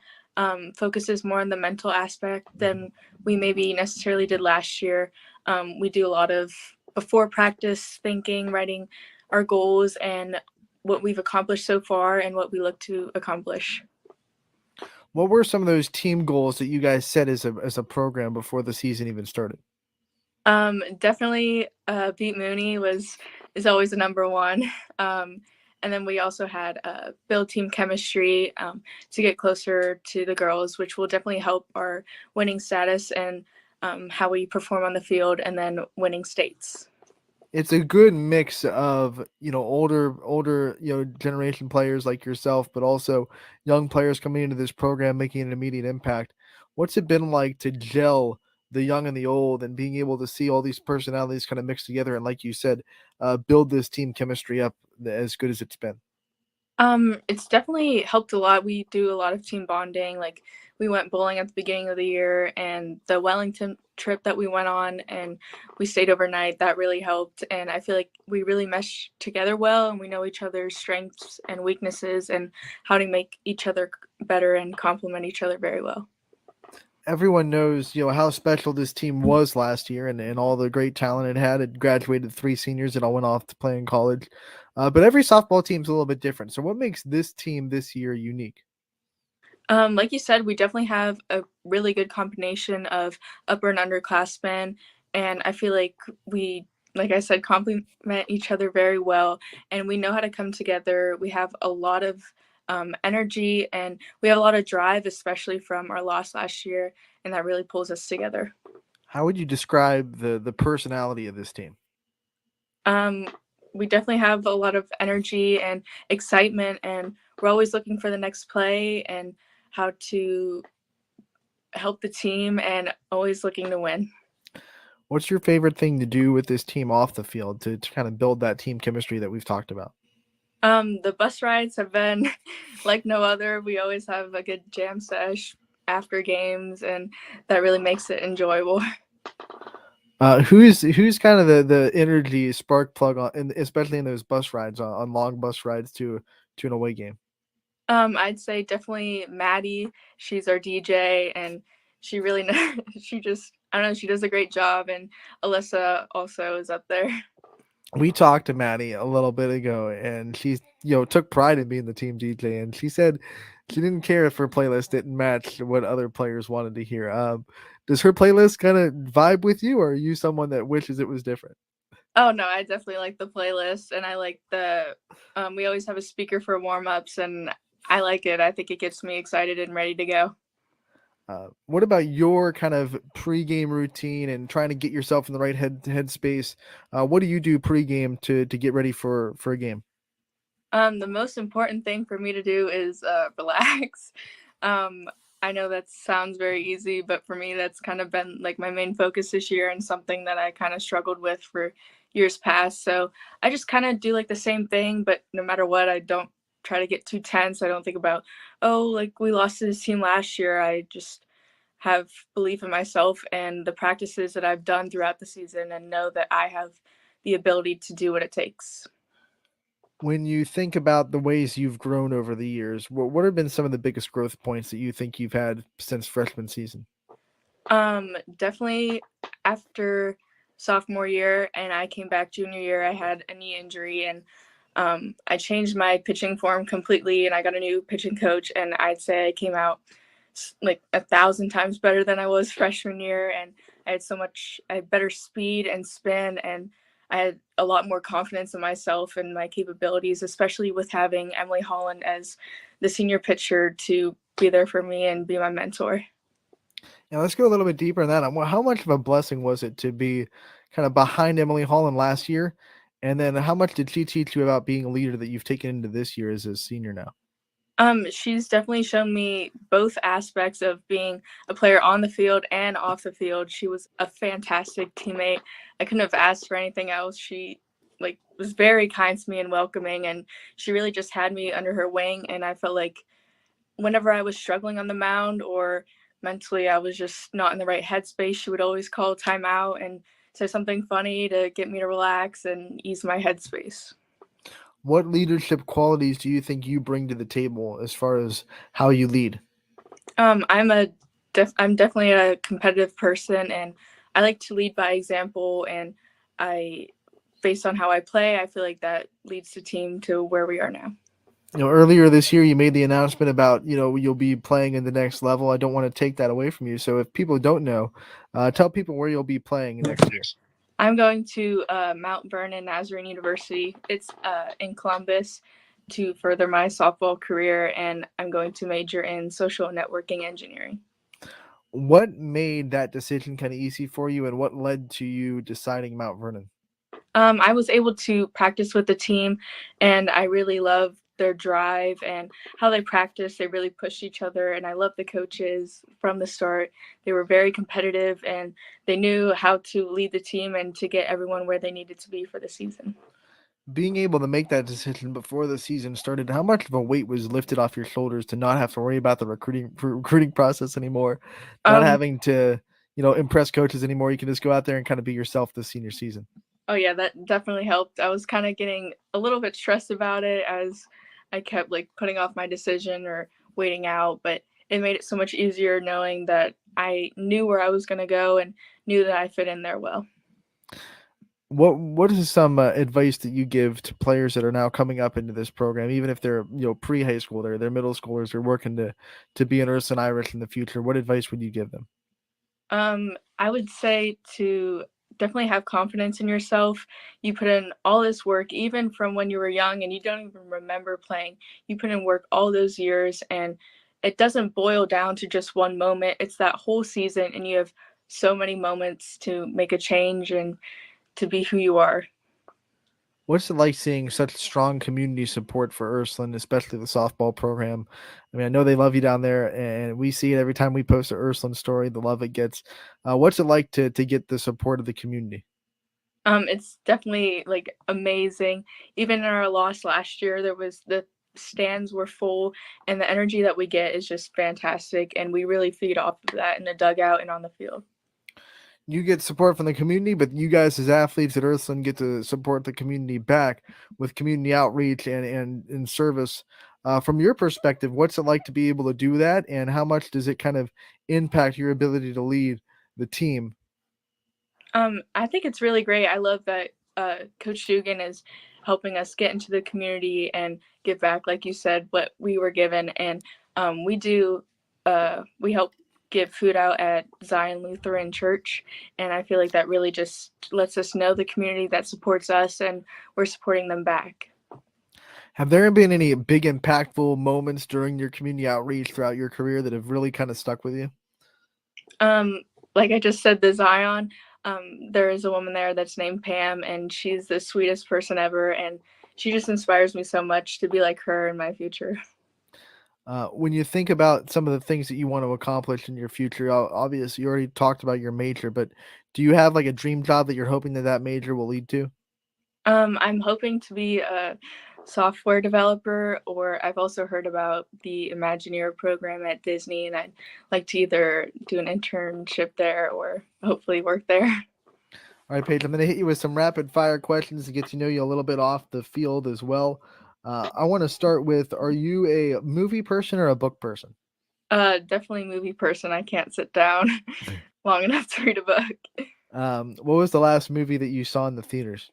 S12: focuses more on the mental aspect than we maybe necessarily did last year. We do a lot of before practice thinking, writing our goals and what we've accomplished so far and what we look to accomplish.
S3: What were some of those team goals that you guys set as a program before the season even started?
S12: Definitely beat Mooney is always the number one. And then we also had build team chemistry to get closer to the girls, which will definitely help our winning status and how we perform on the field, and then winning states.
S3: It's a good mix of, older, generation players like yourself, but also young players coming into this program, making an immediate impact. What's it been like to gel the young and the old and being able to see all these personalities kind of mixed together? And like you said, build this team chemistry up as good as it's been.
S12: It's definitely helped a lot. We do a lot of team bonding. Like we went bowling at the beginning of the year, and the Wellington trip that we went on and we stayed overnight, that really helped. And I feel like we really mesh together well, and we know each other's strengths and weaknesses and how to make each other better and complement each other very well.
S3: Everyone knows, how special this team was last year and all the great talent it had. It graduated 3 seniors that all went off to play in college. But every softball team's a little bit different. So what makes this team this year unique?
S12: Like you said, we definitely have a really good combination of upper and underclassmen. And I feel like we, like I said, complement each other very well. And we know how to come together. We have a lot of energy, and we have a lot of drive, especially from our loss last year. And that really pulls us together.
S3: How would you describe the personality of this team?
S12: We definitely have a lot of energy and excitement, and we're always looking for the next play and how to help the team, and always looking to win.
S3: What's your favorite thing to do with this team off the field to kind of build that team chemistry that we've talked about?
S12: The bus rides have been like no other. We always have a good jam sesh after games, and that really makes it enjoyable.
S3: Who's kind of the energy spark plug on, especially in those bus rides, on long bus rides to an away game?
S12: I'd say definitely Maddie. She's our DJ, and she really she does a great job. And Alyssa also is up there.
S3: we talked to Maddie a little bit ago, and she, took pride in being the team DJ, and she said she didn't care if her playlist didn't match what other players wanted to hear. Does her playlist kind of vibe with you, or are you someone that wishes it was different?
S12: Oh no, I definitely like the playlist, and I like we always have a speaker for warm-ups, and I like it. I think it gets me excited and ready to go.
S3: What about your kind of pregame routine and trying to get yourself in the right headspace? What do you do pregame to get ready for a game?
S12: The most important thing for me to do is relax. I know that sounds very easy, but for me, that's kind of been like my main focus this year and something that I kind of struggled with for years past. So I just kind of do like the same thing, but no matter what, I don't try to get too tense. I don't think about, oh, like we lost to this team last year. I just have belief in myself and the practices that I've done throughout the season and know that I have the ability to do what it takes.
S3: When you think about the ways you've grown over the years, what have been some of the biggest growth points that you think you've had since freshman season?
S12: Definitely after sophomore year and I came back junior year, I had a knee injury and I changed my pitching form completely and I got a new pitching coach and I'd say I came out like 1,000 times better than I was freshman year. And I had better speed and spin and I had a lot more confidence in myself and my capabilities, especially with having Emily Holland as the senior pitcher to be there for me and be my mentor.
S3: Now let's go a little bit deeper in that. How much of a blessing was it to be kind of behind Emily Holland last year? And then how much did she teach you about being a leader that you've taken into this year as a senior now?
S12: She's definitely shown me both aspects of being a player on the field and off the field. She was a fantastic teammate. I couldn't have asked for anything else. She was very kind to me and welcoming, and she really just had me under her wing. And I felt like whenever I was struggling on the mound or mentally I was just not in the right headspace, she would always call timeout and say something funny to get me to relax and ease my headspace.
S3: What leadership qualities do you think you bring to the table as far as how you lead?
S12: I'm definitely a competitive person, and I like to lead by example. And based on how I play, I feel like that leads the team to where we are now.
S3: Earlier this year, you made the announcement about, you'll be playing in the next level. I don't want to take that away from you. So if people don't know, tell people where you'll be playing next year.
S12: I'm going to Mount Vernon Nazarene University. It's in Columbus to further my softball career, and I'm going to major in social networking engineering.
S3: What made that decision kind of easy for you, and what led to you deciding Mount Vernon?
S12: I was able to practice with the team, and I really love their drive and how they practice. They really pushed each other, and I love the coaches from the start. They were very competitive, and they knew how to lead the team and to get everyone where they needed to be for the season.
S3: Being able to make that decision before the season started, how much of a weight was lifted off your shoulders to not have to worry about the recruiting process anymore, not having to, impress coaches anymore? You can just go out there and kind of be yourself this senior season.
S12: Oh yeah, that definitely helped. I was kind of getting a little bit stressed about it as I kept putting off my decision or waiting out, but it made it so much easier knowing that I knew where I was going to go and knew that I fit in there well.
S3: What is some advice that you give to players that are now coming up into this program, even if they're pre-high school, they're middle schoolers, they're working to be an Ursuline Irish in the future? What advice would you give them?
S12: I would say to definitely have confidence in yourself. You put in all this work, even from when you were young and you don't even remember playing. You put in work all those years, and it doesn't boil down to just one moment. It's that whole season, and you have so many moments to make a change and to be who you are.
S3: What's it like seeing such strong community support for Ursuline, especially the softball program? I mean, I know they love you down there, and we see it every time we post an Ursuline story, the love it gets. What's it like to get the support of the community?
S12: It's definitely amazing. Even in our loss last year, the stands were full, and the energy that we get is just fantastic, and we really feed off of that in the dugout and on the field.
S3: You get support from the community, but you guys as athletes at Ursuline get to support the community back with community outreach and in service. From your perspective, what's it like to be able to do that, and how much does it kind of impact your ability to lead the team?
S12: I think it's really great. I love that Coach Dugan is helping us get into the community and give back, like you said, what we were given. And we help give food out at Zion Lutheran Church. And I feel like that really just lets us know the community that supports us and we're supporting them back.
S3: Have there been any big impactful moments during your community outreach throughout your career that have really kind of stuck with you?
S12: Like I just said, the Zion, there is a woman there that's named Pam, and she's the sweetest person ever. And she just inspires me so much to be like her in my future.
S3: When you think about some of the things that you want to accomplish in your future, obviously you already talked about your major, but do you have like a dream job that you're hoping that major will lead to?
S12: I'm hoping to be a software developer, or I've also heard about the Imagineer program at Disney, and I'd like to either do an internship there or hopefully work there.
S3: All right, Paige, I'm going to hit you with some rapid fire questions to get to know you a little bit off the field as well. I want to start with, are you a movie person or a book person?
S12: Definitely movie person. I can't sit down long enough to read a book.
S3: What was the last movie that you saw in the theaters?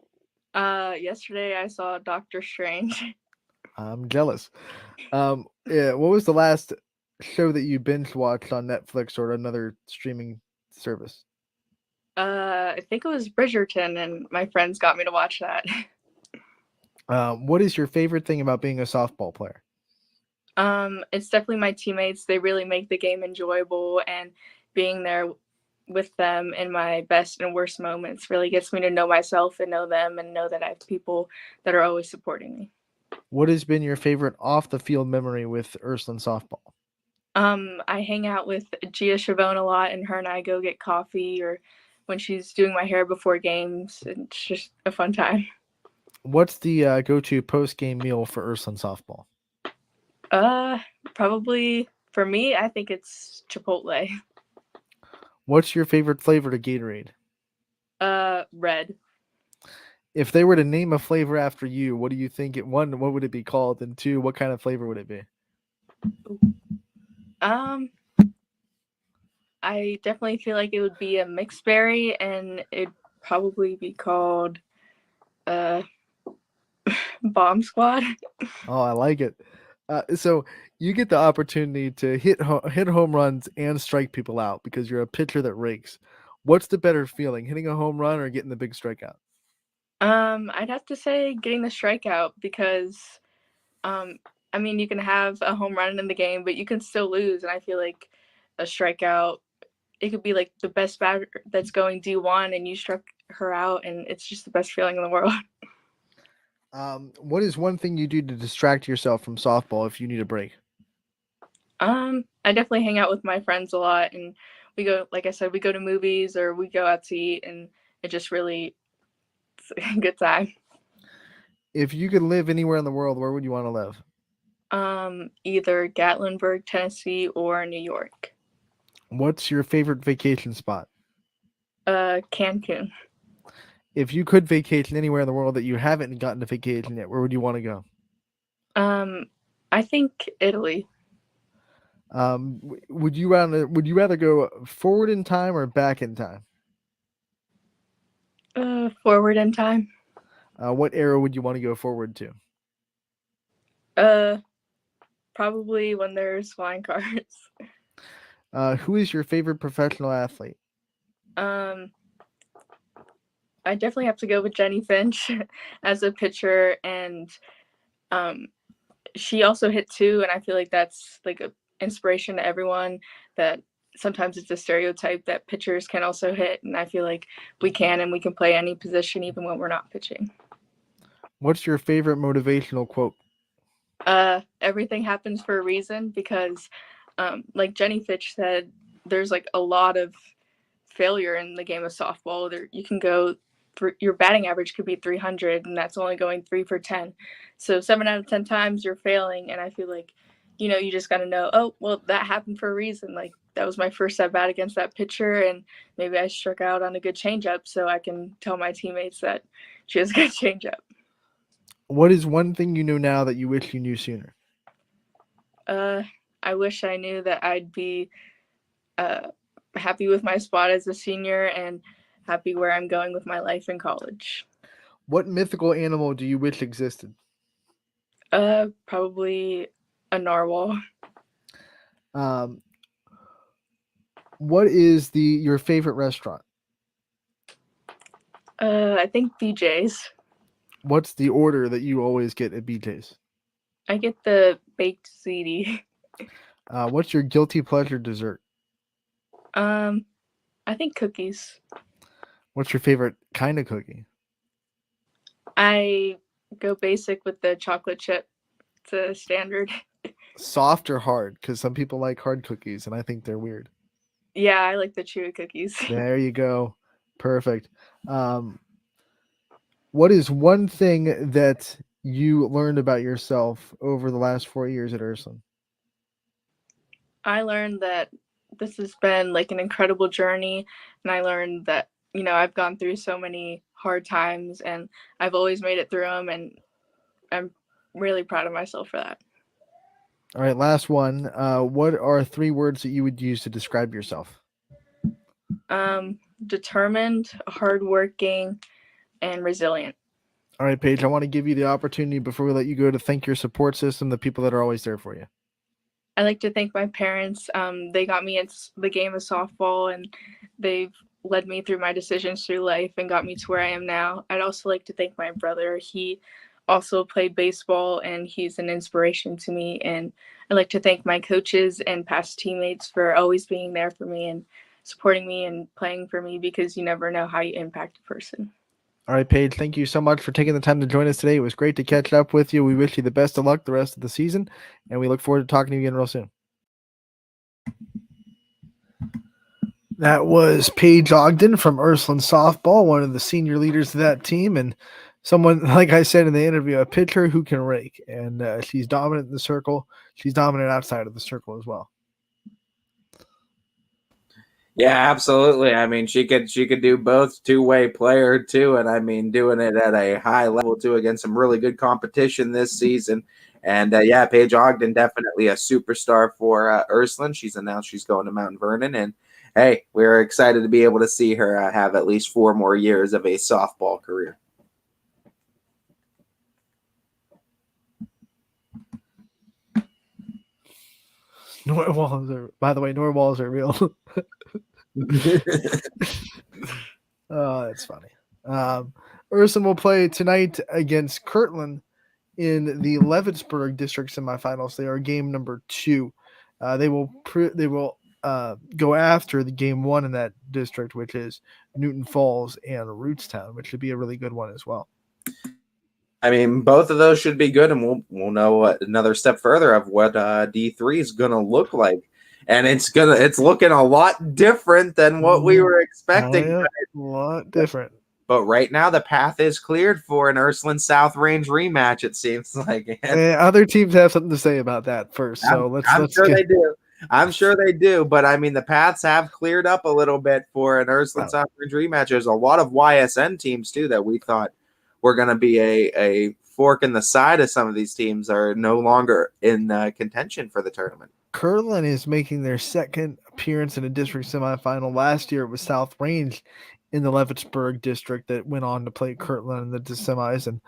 S12: Yesterday I saw Doctor Strange.
S3: I'm jealous. What was the last show that you binge watched on Netflix or another streaming service?
S12: I think it was Bridgerton, and my friends got me to watch that.
S3: What is your favorite thing about being a softball player?
S12: It's definitely my teammates. They really make the game enjoyable, and being there with them in my best and worst moments really gets me to know myself and know them and know that I have people that are always supporting me.
S3: What has been your favorite off the field memory with Ursuline softball?
S12: I hang out with Gia Chavone a lot, and her and I go get coffee, or when she's doing my hair before games. It's just a fun time.
S3: What's the go-to post-game meal for Ursuline softball?
S12: Probably for me, I think it's Chipotle.
S3: What's your favorite flavor to Gatorade?
S12: Red.
S3: If they were to name a flavor after you, what do you think one, what would it be called? And two, what kind of flavor would it be?
S12: I definitely feel like it would be a mixed berry, and it'd probably be called Bomb Squad.
S3: Oh, I like it. So you get the opportunity to hit home runs and strike people out because you're a pitcher that rakes. What's the better feeling, hitting a home run or getting the big strikeout?
S12: I'd have to say getting the strikeout because, I mean, you can have a home run in the game, but you can still lose. And I feel like a strikeout, it could be like the best batter that's going D1 and you struck her out, and it's just the best feeling in the world.
S3: What is one thing you do to distract yourself from softball if you need a break?
S12: I definitely hang out with my friends a lot, and we go, like I said, we go to movies or we go out to eat, and it just really, it's a good time.
S3: If you could live anywhere in the world, where would you want to live?
S12: Either Gatlinburg, Tennessee, or New York.
S3: What's your favorite vacation spot?
S12: Cancun.
S3: If you could vacation anywhere in the world that you haven't gotten to vacation yet, where would you want to go?
S12: I think Italy.
S3: Would you rather go forward in time or back in time?
S12: Forward in time.
S3: What era would you want to go forward to?
S12: Probably when there's flying cars.
S3: Who is your favorite professional athlete?
S12: I definitely have to go with Jenny Finch as a pitcher, and she also hit too, and I feel like that's like an inspiration to everyone, that sometimes it's a stereotype that pitchers can also hit, and I feel like we can, and we can play any position even when we're not pitching.
S3: What's your favorite motivational quote?
S12: Everything happens for a reason, because like Jenny Finch said, there's like a lot of failure in the game of softball. There, you can go for your batting average could be 300, and that's only going 3 for 10. So 7 out of 10 times you're failing, and I feel like, you know, you just got to know, oh, well, that happened for a reason. Like, that was my first at bat against that pitcher, and maybe I struck out on a good changeup, so I can tell my teammates that she has a good changeup.
S3: What is one thing you know now that you wish you knew sooner?
S12: I wish I knew that I'd be happy with my spot as a senior and happy where I'm going with my life in college.
S3: What mythical animal do you wish existed?
S12: Probably a narwhal.
S3: What is your favorite restaurant?
S12: I think BJ's.
S3: What's the order that you always get at BJ's?
S12: I get the baked ziti.
S3: What's your guilty pleasure dessert?
S12: I think cookies.
S3: What's your favorite kind of cookie?
S12: I go basic with the chocolate chip. It's a standard.
S3: Soft or hard? Because some people like hard cookies, and I think they're weird.
S12: Yeah, I like the chewy cookies.
S3: There you go. Perfect. What is one thing that you learned about yourself over the last 4 years at Ursuline?
S12: I learned that this has been like an incredible journey, and I learned that, I've gone through so many hard times, and I've always made it through them, and I'm really proud of myself for that.
S3: All right, last one. What are 3 words that you would use to describe yourself?
S12: Determined, hardworking, and resilient.
S3: All right, Paige, I want to give you the opportunity before we let you go to thank your support system, the people that are always there for you.
S12: I'd like to thank my parents. They got me into the game of softball, and they've led me through my decisions through life and got me to where I am now. I'd also like to thank my brother. He also played baseball, and he's an inspiration to me. And I'd like to thank my coaches and past teammates for always being there for me and supporting me and playing for me, because you never know how you impact a person.
S3: All right, Paige, thank you so much for taking the time to join us today. It was great to catch up with you. We wish you the best of luck the rest of the season, and we look forward to talking to you again real soon. That was Paige Ogden from Ursuline Softball, one of the senior leaders of that team, and someone, like I said in the interview, a pitcher who can rake, and she's dominant in the circle. She's dominant outside of the circle as well.
S4: Yeah, absolutely. I mean, she could do both, two-way player too, and I mean, doing it at a high level too against some really good competition this season. And yeah, Paige Ogden, definitely a superstar for Ursuline. She's announced she's going to Mount Vernon, and hey, we're excited to be able to see her have at least 4 more years of a softball career.
S3: By the way, narwhals are real. Oh, that's funny. Ursuline will play tonight against Kirtland in the Leavittsburg district semifinals. They are game number 2. They will go after the game 1 in that district, which is Newton Falls and Rootstown, which should be a really good one as well.
S4: I mean, both of those should be good, and we'll know another step further of what D3 is going to look like, and it's looking a lot different than what we were expecting.
S3: A lot different.
S4: But right now, the path is cleared for an Ursuline South Range rematch. It seems like
S3: other teams have something to say about that first. So
S4: I'm sure they do. I'm sure they do. But I mean, the paths have cleared up a little bit for an Ursuline South Range rematch. There's a lot of YSN teams too that we thought were going to be a fork in the side of some of these teams are no longer in contention for the tournament.
S3: Kirtland is making their second appearance in a district semifinal. Last year it was South Range in the Leavittsburg district that went on to play Kirtland in the semis and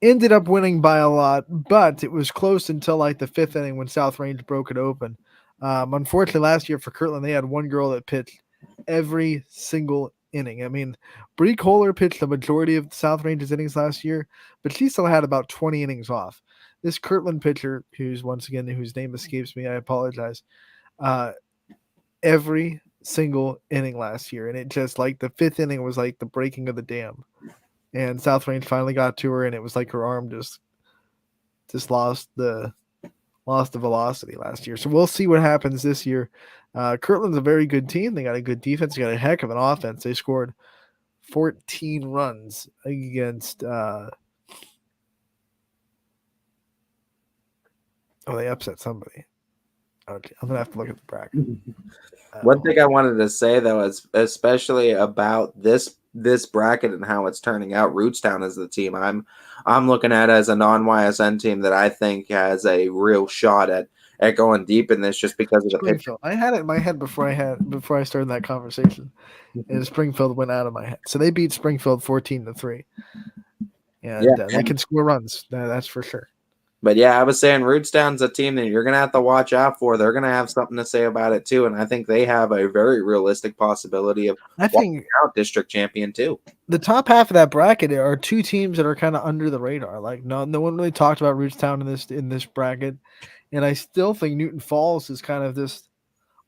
S3: ended up winning by a lot, but it was close until like the 5th inning when South Range broke it open. Unfortunately, last year for Kirtland, they had one girl that pitched every single inning. I mean, Bree Kohler pitched the majority of South Range's innings last year, but she still had about 20 innings off. This Kirtland pitcher, whose name escapes me, I apologize, every single inning last year, and it just like the 5th inning was like the breaking of the dam, and South Range finally got to her, and it was like her arm just lost the velocity last year. So we'll see what happens this year. Kirtland's a very good team. They got a good defense. They got a heck of an offense. They scored 14 runs against they upset somebody. Okay, I'm gonna have to look at the bracket.
S4: One thing I wanted to say though is especially about this bracket and how it's turning out, Rootstown is the team I'm looking at as a non-YSN team that I think has a real shot at going deep in this, just because of the pitch.
S3: I had it in my head before I started that conversation, and Springfield went out of my head. So they beat Springfield 14-3. and they can score runs. That's for sure.
S4: But yeah, I was saying Rootstown's a team that you're going to have to watch out for. They're going to have something to say about it too, and I think they have a very realistic possibility of walking out district champion too.
S3: The top half of that bracket are two teams that are kind of under the radar. Like no one really talked about Rootstown in this bracket, and I still think Newton Falls is kind of just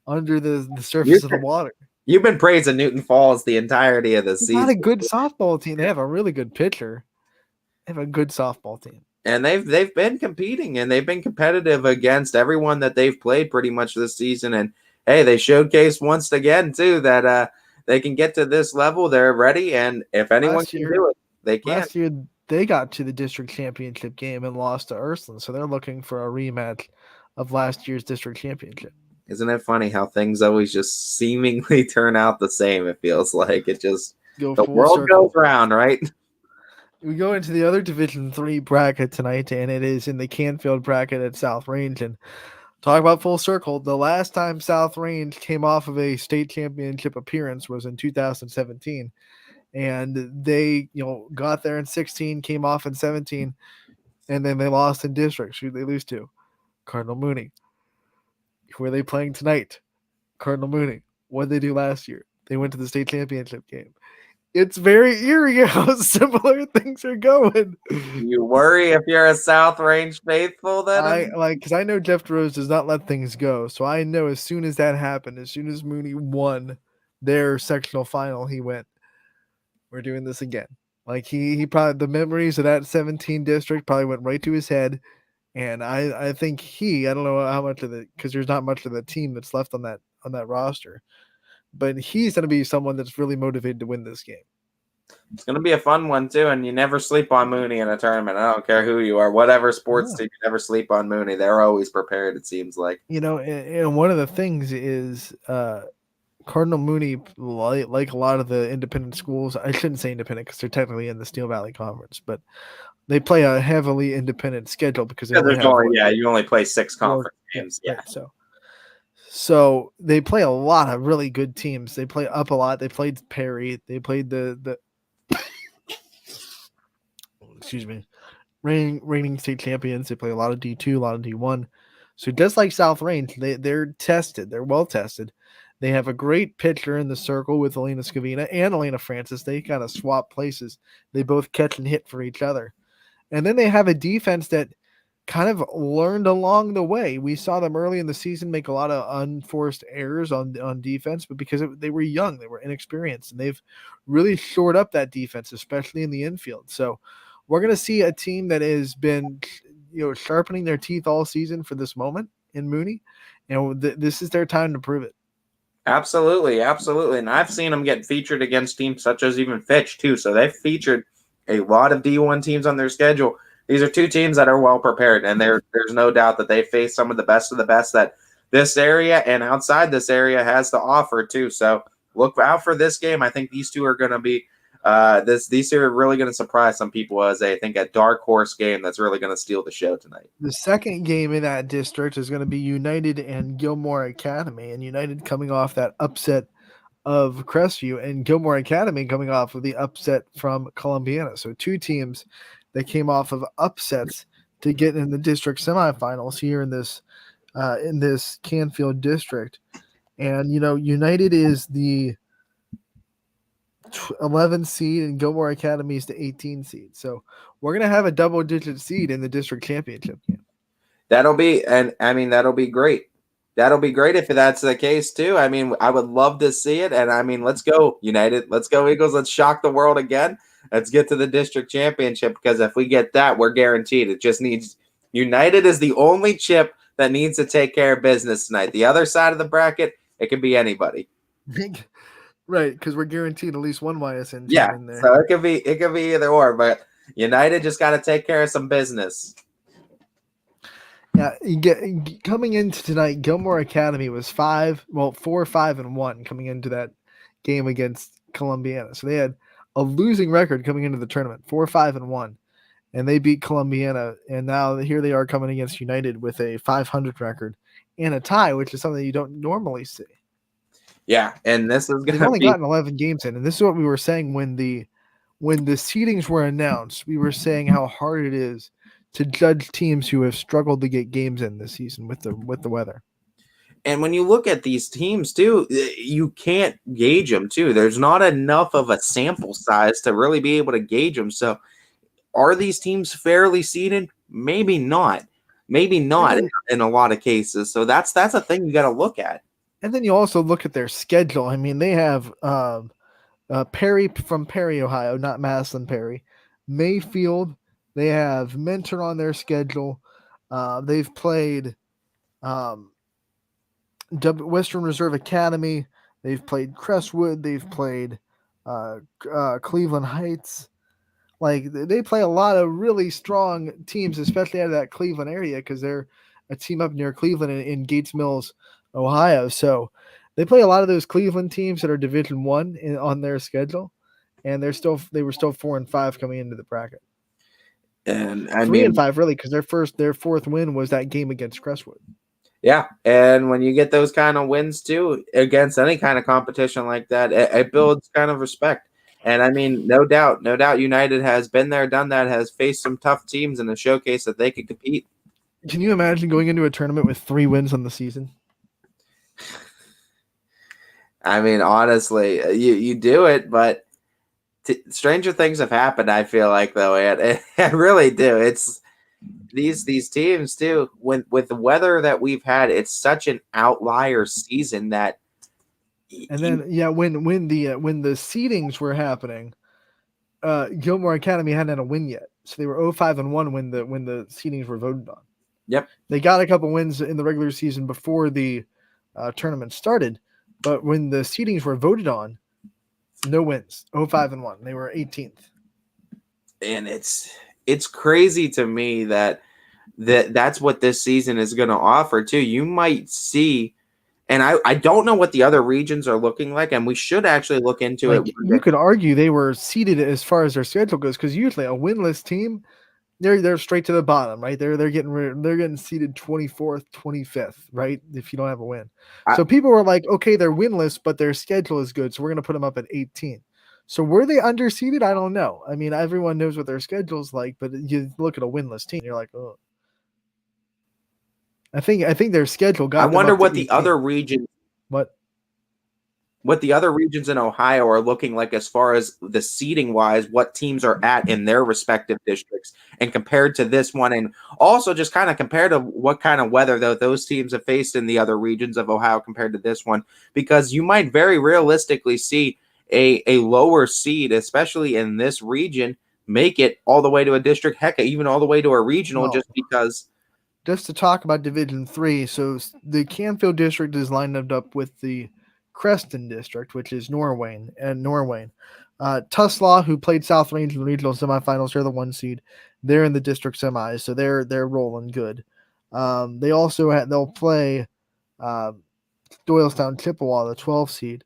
S3: under the surface of the water.
S4: You've been praising Newton Falls the entirety of the season.
S3: Not a good softball team. They have a really good pitcher. They have a good softball team.
S4: And they've been competing, and they've been competitive against everyone that they've played pretty much this season. And hey, they showcased once again too that they can get to this level. They're ready, and if anyone can do it, they can.
S3: Last year they got to the district championship game and lost to Ursuline, so they're looking for a rematch of last year's district championship.
S4: Isn't it funny how things always just seemingly turn out the same? It feels like it just the world goes round, right?
S3: We go into the other Division 3 bracket tonight, and it is in the Canfield bracket at South Range. And talk about full circle. The last time South Range came off of a state championship appearance was in 2017. And they, got there in 16, came off in 17, and then they lost in districts. Who they lose to? Cardinal Mooney. Who are they playing tonight? Cardinal Mooney. What did they do last year? They went to the state championship game. It's very eerie how similar things are going.
S4: You worry if you're a South Range faithful, then?
S3: Because I know Jeff Rose does not let things go. So I know as soon as that happened, as soon as Mooney won their sectional final, he went, we're doing this again. Like he probably, the memories of that 17 district probably went right to his head. And I think I don't know how much of it, because there's not much of the team that's left on that roster. But he's going to be someone that's really motivated to win this game.
S4: It's going to be a fun one, too, and you never sleep on Mooney in a tournament. I don't care who you are. Whatever sports team, you never sleep on Mooney. They're always prepared, it seems like.
S3: And one of the things is Cardinal Mooney, like a lot of the independent schools, I shouldn't say independent because they're technically in the Steel Valley Conference, but they play a heavily independent schedule because
S4: you only play 6 conference games. Yeah.
S3: Right, So they play a lot of really good teams. They play up a lot. They played Perry. They played the excuse me, reigning state champions. They play a lot of D2, a lot of D1. So just like South Range, they're tested. They're well tested. They have a great pitcher in the circle with Elena Scavina and Elena Francis. They kind of swap places. They both catch and hit for each other. And then they have a defense that kind of learned along the way. We saw them early in the season make a lot of unforced errors on defense, but because they were young, they were inexperienced, and they've really shored up that defense, especially in the infield. So we're going to see a team that has been, sharpening their teeth all season for this moment in Mooney, and this is their time to prove it.
S4: Absolutely, absolutely. And I've seen them get featured against teams such as even Fitch too. So they've featured a lot of D1 teams on their schedule. These are two teams that are well prepared, and there's no doubt that they face some of the best that this area and outside this area has to offer too. So look out for this game. I think these two are going to be these two are really going to surprise some people as I think a dark horse game that's really going to steal the show tonight.
S3: The second game in that district is going to be United and Gilmore Academy, and United coming off that upset of Crestview, and Gilmore Academy coming off of the upset from Columbiana. So two teams that came off of upsets to get in the district semifinals here in this Canfield district. And, United is the 11 seed and Gilmore Academy is the 18 seed. So we're going to have a double-digit seed in the district championship game.
S4: That'll be great. That'll be great if that's the case too. I mean, I would love to see it. And I mean, let's go United. Let's go Eagles. Let's shock the world again. Let's get to the district championship, because if we get that, we're guaranteed. It just needs United is the only chip that needs to take care of business tonight. The other side of the bracket, it can be anybody.
S3: Right, because we're guaranteed at least one YSN
S4: team
S3: in there.
S4: So it could be either or, but United just got to take care of some business.
S3: Yeah, coming into tonight, Gilmore Academy was 4-5-1 coming into that game against Columbiana. So they had a losing record coming into the tournament, 4-5-1, and they beat Columbiana. And now here they are coming against United with a 500 record and a tie, which is something you don't normally see.
S4: Yeah, and this is going to
S3: They've only gotten 11 games in, and this is what we were saying when when the seedings were announced, we were saying how hard it is to judge teams who have struggled to get games in this season with the weather.
S4: And when you look at these teams too, you can't gauge them too. There's not enough of a sample size to really be able to gauge them. So are these teams fairly seeded? Maybe not. Maybe not in a lot of cases. So that's a thing you got to look at.
S3: And then you also look at their schedule. I mean, they have Perry from Perry, Ohio, not Maslin Perry. Mayfield. They have Mentor on their schedule. They've played Western Reserve Academy. They've played Crestwood. They've played Cleveland Heights. Like, they play a lot of really strong teams, especially out of that Cleveland area, because they're a team up near Cleveland in Gates Mills, Ohio. So they play a lot of those Cleveland teams that are Division I on their schedule, and they were still 4-5 coming into the bracket.
S4: And
S3: 3-5 really, because their fourth win was that game against Crestwood.
S4: Yeah, and when you get those kind of wins too against any kind of competition like that, it builds kind of respect. And I mean, no doubt, United has been there, done that, has faced some tough teams in the showcase that they could compete.
S3: Can you imagine going into a tournament with 3 wins on the season?
S4: I mean, honestly, you do it, but stranger things have happened, I feel like, though, and I really do. It's these teams too. With the weather that we've had, it's such an outlier season that.
S3: And then when the seedings were happening, Gilmore Academy hadn't had a win yet, so they were 0-5-1 when the seedings were voted on.
S4: Yep,
S3: they got a couple wins in the regular season before the tournament started, but when the seedings were voted on, no wins, 0-5-1. They were 18th.
S4: And it's crazy to me that's what this season is going to offer too. You might see. And I don't know what the other regions are looking like, and we should actually look into it.
S3: You could argue they were seeded as far as their schedule goes, because usually a winless team, they're straight to the bottom, right? They're getting seeded 24th, 25th, right? If you don't have a win. So people were like, okay, they're winless, but their schedule is good, so we're going to put them up at 18. So were they underseeded? I don't know. I mean, everyone knows what their schedule's like, but you look at a winless team, you're like, oh. I think their schedule got.
S4: I wonder what the other regions. What the other regions in Ohio are looking like as far as the seeding wise, what teams are at in their respective districts, and compared to this one, and also just kind of compared to what kind of weather those teams have faced in the other regions of Ohio compared to this one, because you might very realistically see a lower seed, especially in this region, make it all the way to a district, heck, even all the way to a regional, just because.
S3: Just to talk about Division 3, so the Canfield district is lined up with the Creston district, which is Norwayne. Tuslaw, who played South Range in the regional semifinals, they're the 1 seed. They're in the district semis, so they're rolling good. They'll play Doylestown Chippewa, the 12 seed.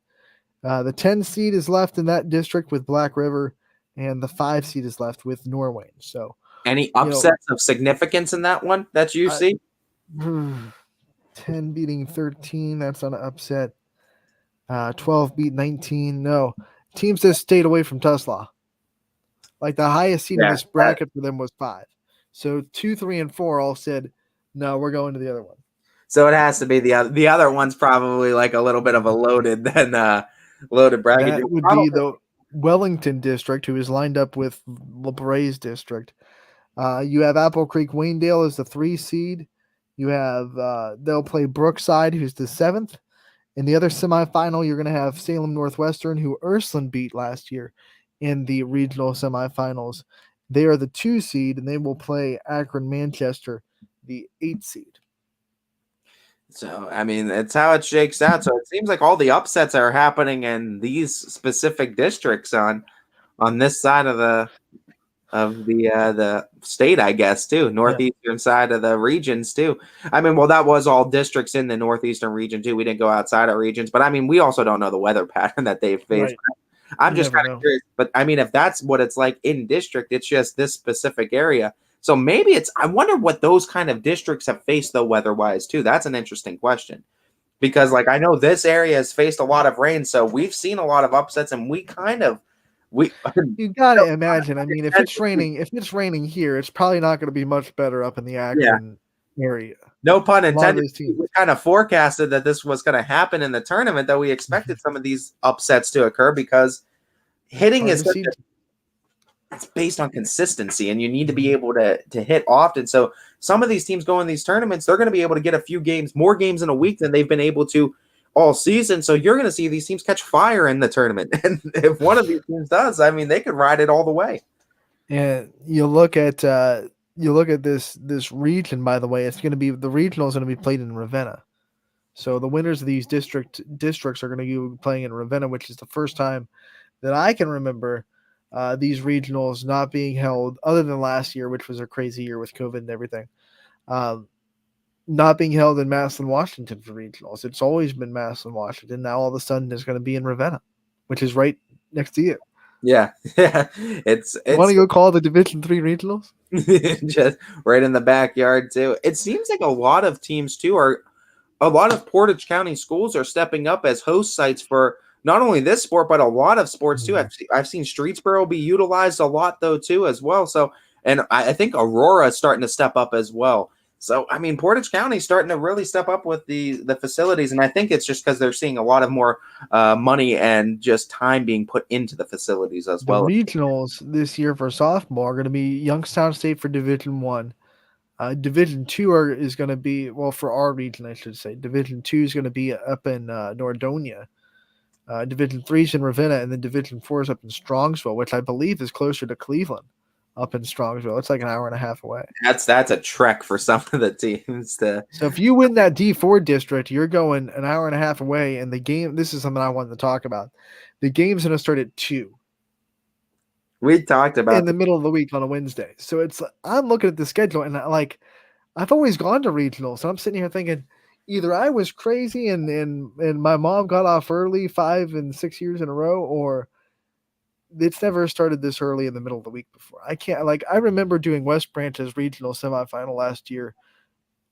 S3: The 10 seed is left in that district with Black River, and the 5 seed is left with Norwayne. So.
S4: Any upsets of significance in that one that you see?
S3: 10 beating 13, that's not an upset. 12 beat 19, no. Teams that stayed away from Tuslaw. Like the highest seed in this bracket for them was 5. So 2, 3, and 4 all said, no, we're going to the other one.
S4: So it has to be the other one's probably like a little bit of a loaded bracket.
S3: That would be the Wellington district, who is lined up with LaBre's district. You have Apple Creek Waynedale as the 3 seed. You have they'll play Brookside, who's the 7th. In the other semifinal, you're going to have Salem Northwestern, who Ursuline beat last year in the regional semifinals. They are the 2 seed, and they will play Akron Manchester, the 8 seed.
S4: So, I mean, it's how it shakes out. So it seems like all the upsets are happening in these specific districts on this side of the state, I guess, too. Northeastern side of the regions, too. I mean, well, that was all districts in the northeastern region, too. We didn't go outside our regions. But, I mean, we also don't know the weather pattern that they've faced. Right. I'm just kind of curious. But, I mean, if that's what it's like in district, it's just this specific area. So maybe I wonder what those kind of districts have faced, though, weather-wise, too. That's an interesting question. Because, like, I know this area has faced a lot of rain, so we've seen a lot of upsets, and we kind of
S3: You gotta imagine. I mean, if it's raining here, it's probably not going to be much better up in the Akron area.
S4: No pun
S3: A lot of
S4: intended.
S3: those teams.
S4: We kind of forecasted that this was going to happen in the tournament, that we expected some of these upsets to occur, because hitting is it's based on consistency, and you need to be able to hit often. So some of these teams go in these tournaments, they're going to be able to get a few games, more games in a week than they've been able to all season. So you're going to see these teams catch fire in the tournament. And if one of these teams does, I mean, they could ride it all the way.
S3: And you look at this region, by the way, it's going to be, the regional is going to be played in Ravenna. So the winners of these districts are going to be playing in Ravenna, which is the first time that I can remember these regionals not being held, other than last year, which was a crazy year with COVID and everything, not being held in Massillon, Washington for regionals. It's always been Massillon, Washington. Now all of a sudden it's going to be in Ravenna, which is right next to you.
S4: Yeah. It's
S3: want to go call the Division III regionals?
S4: Just right in the backyard too. It seems like a lot of teams too a lot of Portage County schools are stepping up as host sites for not only this sport, but a lot of sports too. I've seen Streetsboro be utilized a lot though too as well. So, and I think Aurora is starting to step up as well. So, I mean, Portage County is starting to really step up with the facilities, and I think it's just because they're seeing a lot of more money and just time being put into the facilities as well.
S3: The regionals this year for softball are going to be Youngstown State for Division I. Division II is going to be, well, for our region, I should say. Division II is going to be up in Nordonia. Division III is in Ravenna, and then Division IV is up in Strongsville, which I believe is closer to Cleveland. Up in Strongsville, it's like an hour and a half away.
S4: That's a trek for some of the teams to.
S3: So if you win that D4 district, you're going an hour and a half away, and the game. This is something I wanted to talk about. The game's going to start at 2.
S4: We talked about
S3: in the middle of the week on a Wednesday. So it's, I'm looking at the schedule, and I've always gone to regionals, so I'm sitting here thinking, either I was crazy and my mom got off early 5 and 6 years in a row, or it's never started this early in the middle of the week before. I remember doing West Branch's regional semifinal last year.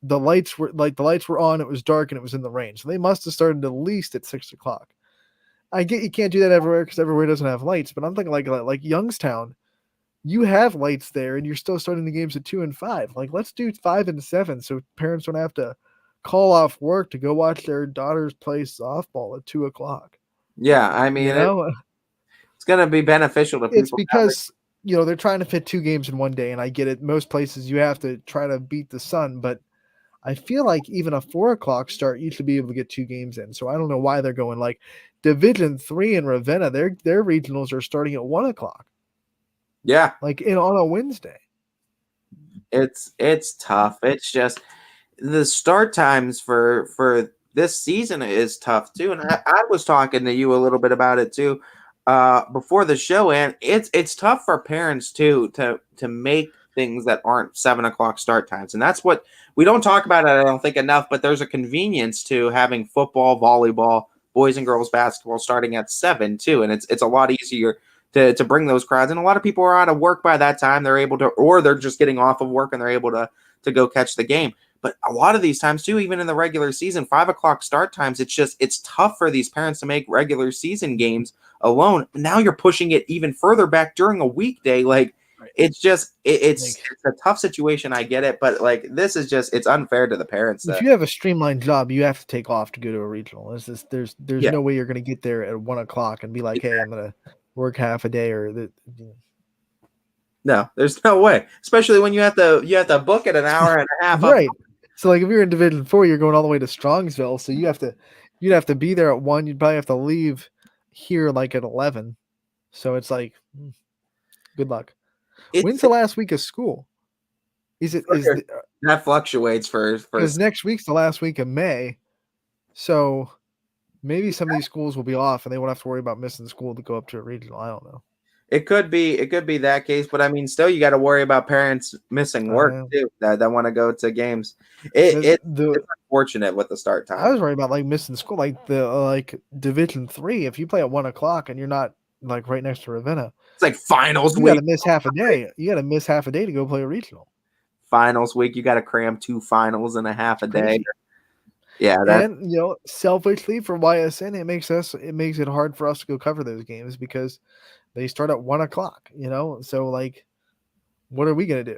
S3: The lights were on, it was dark, and it was in the rain. So they must have started at least at 6 o'clock. I get you can't do that everywhere because everywhere doesn't have lights, but I'm thinking like Youngstown, you have lights there, and you're still starting the games at 2 and 5. Like, let's do 5 and 7 so parents don't have to call off work to go watch their daughters play softball at 2 o'clock.
S4: Yeah, I mean, it's going to be beneficial to people.
S3: It's because, they're trying to fit 2 games in one day, and I get it. Most places you have to try to beat the sun, but I feel like even a 4 o'clock start, you should be able to get 2 games in. So I don't know why they're going like Division III in Ravenna. Their regionals are starting at 1 o'clock.
S4: Yeah,
S3: on a Wednesday.
S4: It's tough. It's just the start times for this season is tough too. And I was talking to you a little bit about it too before the show, and it's tough for parents too to make things that aren't 7 o'clock start times. And that's what we don't talk about it, I don't think, enough, but there's a convenience to having football, volleyball, boys and girls basketball starting at 7 too. And it's a lot easier to bring those crowds. And a lot of people are out of work by that time. They're able to, or they're just getting off of work and they're able to go catch the game. But a lot of these times too, even in the regular season, 5 o'clock start times, it's tough for these parents to make regular season games alone. Now you're pushing it even further back during a weekday. It's a tough situation. I get it, but this is it's unfair to the parents.
S3: If you have a streamlined job, you have to take off to go to a regional. There's no way you're going to get there at 1 o'clock and be like, hey, I'm going to work half a day
S4: No, there's no way. Especially when you have to book it an hour and a half.
S3: Right. So if you're in Division IV, you're going all the way to Strongsville. So you'd have to be there at 1. You'd probably have to leave here at 11. So it's good luck. When's the last week of school?
S4: That fluctuates for
S3: because next week's the last week of May. So maybe some of these schools will be off and they won't have to worry about missing school to go up to a regional. I don't know. It
S4: could be that case, but I mean, still, you got to worry about parents missing work too that want to go to games. It's unfortunate with the start time.
S3: I was worried about missing school, Division III. If you play at 1 o'clock and you're not right next to Ravenna,
S4: it's finals
S3: week.
S4: You
S3: got to miss half a day. You got to miss half a day to go play a regional.
S4: Finals week, you got to cram 2 finals in a half a day. Yeah,
S3: selfishly for YSN, it makes it hard for us to go cover those games because they start at 1:00. So like, what are we gonna do?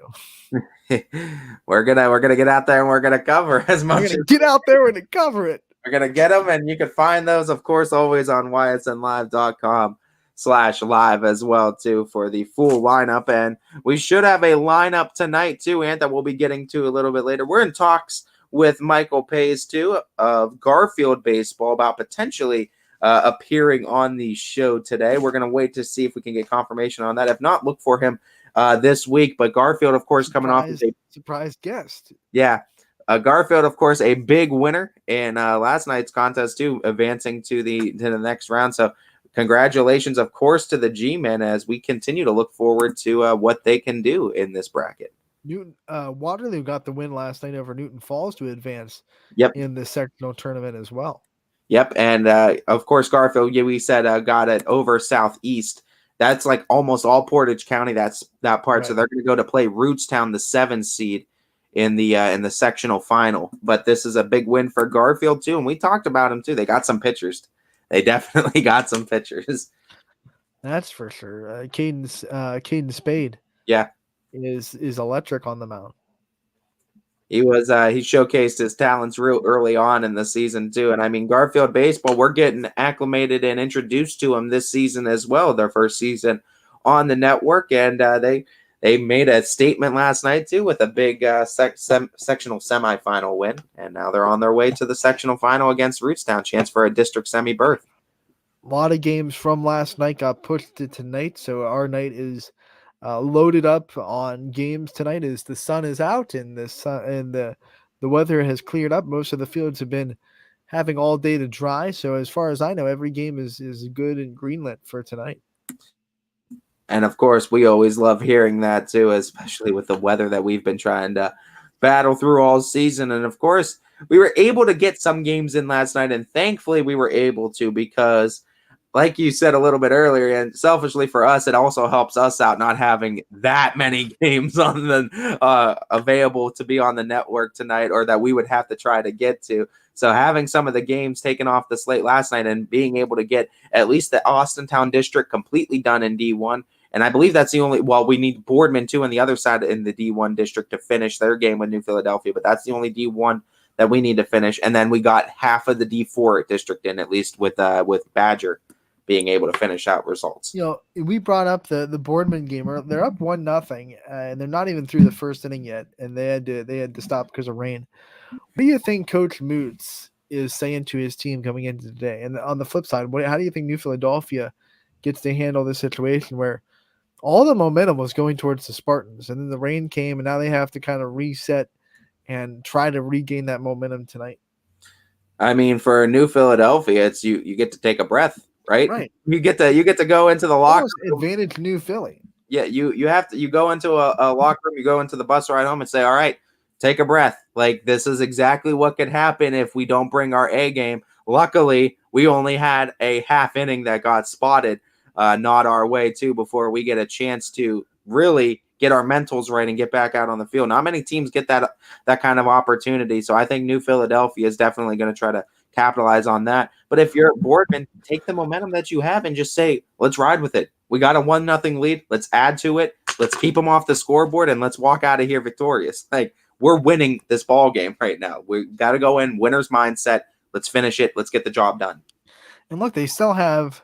S4: we're gonna get out there and we're gonna cover as much.
S3: We're gonna get out there and cover it.
S4: We're gonna get them, and you can find those, of course, always on ysnlive.com/live as well too for the full lineup. And we should have a lineup tonight too, and that we'll be getting to a little bit later. We're in talks with Michael Paige too of Garfield Baseball about potentially appearing on the show today. We're gonna wait to see if we can get confirmation on that. If not, look for him this week. But Garfield, of course, coming off as a
S3: surprise guest.
S4: Yeah. Garfield, of course, a big winner in last night's contest too, advancing to the next round. So congratulations, of course, to the G-Men as we continue to look forward to what they can do in this bracket.
S3: Waterloo got the win last night over Newton Falls to advance in the sectional tournament as well.
S4: Yep, and of course, Garfield, we said got it over Southeast. That's like almost all Portage County. That part. Right. So they're going to go to play Rootstown, the 7th seed. In the sectional final, but this is a big win for Garfield too, and we talked about him too. They got some pitchers. They definitely got some pitchers.
S3: That's for sure. Caden Spade, is electric on the mound.
S4: He showcased his talents real early on in the season too, and I mean Garfield baseball. We're getting acclimated and introduced to him this season as well. Their first season on the network, and They made a statement last night, too, with a big sectional semifinal win. And now they're on their way to the sectional final against Rootstown. Chance for a district semi-berth.
S3: A lot of games from last night got pushed to tonight. So our night is loaded up on games tonight as the sun is out and the weather has cleared up. Most of the fields have been having all day to dry. So as far as I know, every game is good and greenlit for tonight.
S4: And, of course, we always love hearing that, too, especially with the weather that we've been trying to battle through all season. And, of course, we were able to get some games in last night, and thankfully we were able to because, like you said a little bit earlier, and selfishly for us, it also helps us out not having that many games on the available to be on the network tonight or that we would have to try to get to. So having some of the games taken off the slate last night and being able to get at least the Austintown district completely done in D1. And I believe that's the only, we need Boardman too on the other side in the D1 district to finish their game with New Philadelphia, but that's the only D1 that we need to finish. And then we got half of the D4 district in, at least with Badger being able to finish out results.
S3: We brought up the Boardman game. They're up 1-0, and they're not even through the first inning yet, and they had to stop because of rain. What do you think Coach Moots is saying to his team coming into today? And on the flip side, how do you think New Philadelphia gets to handle this situation where all the momentum was going towards the Spartans, and then the rain came, and now they have to kind of reset and try to regain that momentum tonight?
S4: I mean, for New Philadelphia, it's you get to take a breath, right?
S3: Right.
S4: You get to go into the locker room.
S3: Advantage New Philly.
S4: Yeah, you go into a locker room, you go into the bus ride home and say, all right, take a breath. Like, this is exactly what could happen if we don't bring our A game. Luckily, we only had a half inning that got spotted. Not our way too before we get a chance to really get our mentals right and get back out on the field. Not many teams get that kind of opportunity. So I think New Philadelphia is definitely going to try to capitalize on that. But if you're at Boardman, take the momentum that you have and just say, let's ride with it. We got a 1-0 lead. Let's add to it. Let's keep them off the scoreboard and let's walk out of here victorious. Like, we're winning this ball game right now. We got to go in winner's mindset. Let's finish it. Let's get the job done.
S3: And look, they still have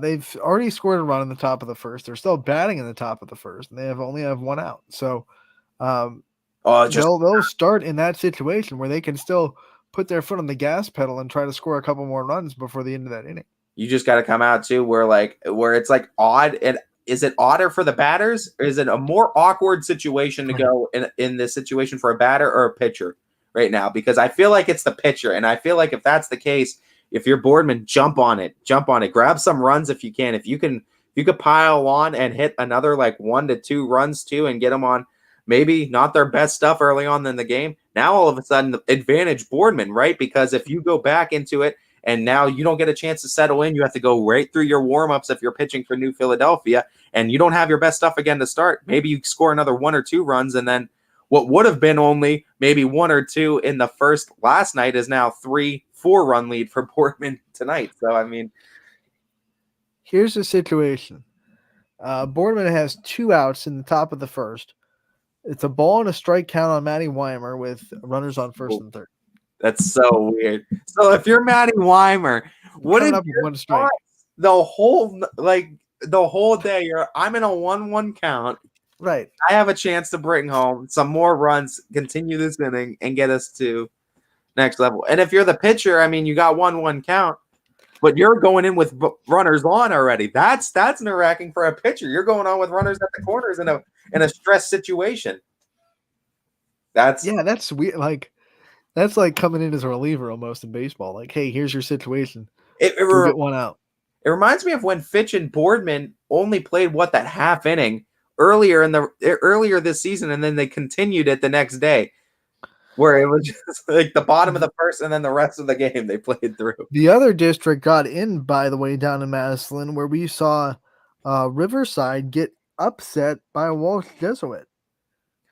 S3: they've already scored a run in the top of the first. They're still batting in the top of the first, and they only have one out. So they'll start in that situation where they can still put their foot on the gas pedal and try to score a couple more runs before the end of that inning.
S4: You just got to come out too where it's like odd. And is it odder for the batters? Or is it a more awkward situation to go in this situation for a batter or a pitcher right now? Because I feel like it's the pitcher, and I feel like if that's the case, if you're Boardman, jump on it, grab some runs if you can. If you could pile on and hit another like 1 to 2 runs too, and get them on maybe not their best stuff early on in the game. Now all of a sudden advantage Boardman, right? Because if you go back into it and now you don't get a chance to settle in, you have to go right through your warm-ups if you're pitching for New Philadelphia, and you don't have your best stuff again to start. Maybe you score another 1 or 2 runs, and then what would have been only maybe 1 or 2 in the first last night is now 3-4 run lead for Boardman tonight. So, I mean,
S3: here's the situation. Boardman has 2 outs in the top of the first. It's a ball and a strike count on Matty Weimer with runners on first and third.
S4: That's so weird. So if you're Matty Weimer, what
S3: Coming
S4: if
S3: up with 1 strike?
S4: the whole day I'm in a 1-1 count.
S3: Right.
S4: I have a chance to bring home some more runs, continue this inning, and get us to next level. And if you're the pitcher, I mean, you got 1-1 count, but you're going in with runners on already. That's nerve-wracking for a pitcher. You're going on with runners at the corners in a stress situation. That's
S3: weird. Like, that's like coming in as a reliever almost in baseball. Like, hey, here's your situation. Go get 1 out.
S4: It reminds me of when Fitch and Boardman only played that half inning earlier this season, and then they continued it the next day, where it was just like the bottom of the first, and then the rest of the game they played through.
S3: The other district got in, by the way, down in Madison, where we saw Riverside get upset by Walsh Jesuit.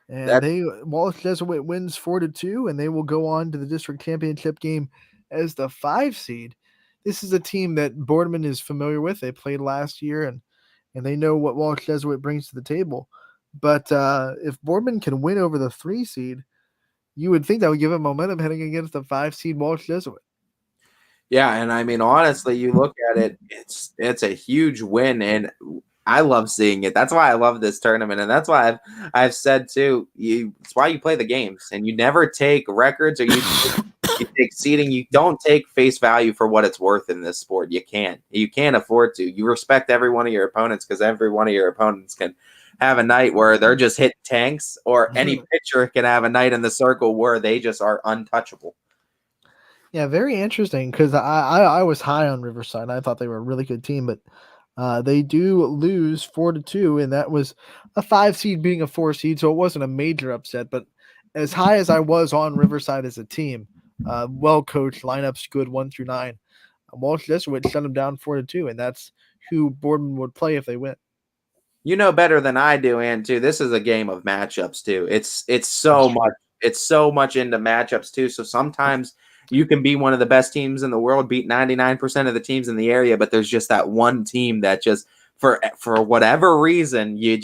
S3: And Walsh Jesuit wins 4-2, and they will go on to the district championship game as the 5 seed. This is a team that Boardman is familiar with. They played last year, and they know what Walsh Jesuit brings to the table. But if Boardman can win over the 3 seed, you would think that would give him momentum heading against the 5 seed Walsh Jesuit.
S4: Yeah, and I mean, honestly, you look at it, it's a huge win, and I love seeing it. That's why I love this tournament, and that's why I've said too. It's why you play the games, and you never take records or you take seeding. You don't take face value for what it's worth in this sport. You can't afford to. You respect every one of your opponents, because every one of your opponents can have a night where they're just hitting tanks, or any pitcher can have a night in the circle where they just are untouchable.
S3: Yeah, very interesting, because I was high on Riverside. I thought they were a really good team, but they do lose 4-2, and that was a 5 seed being a 4 seed, so it wasn't a major upset. But as high as I was on Riverside as a team, well coached, lineups good 1 through 9. Walsh Jesuit shut them down 4-2, and that's who Boardman would play if they win.
S4: You know better than I do, and too. This is a game of matchups too. It's so much into matchups too. So sometimes you can be one of the best teams in the world, beat 99% of the teams in the area, but there's just that one team that just for whatever reason you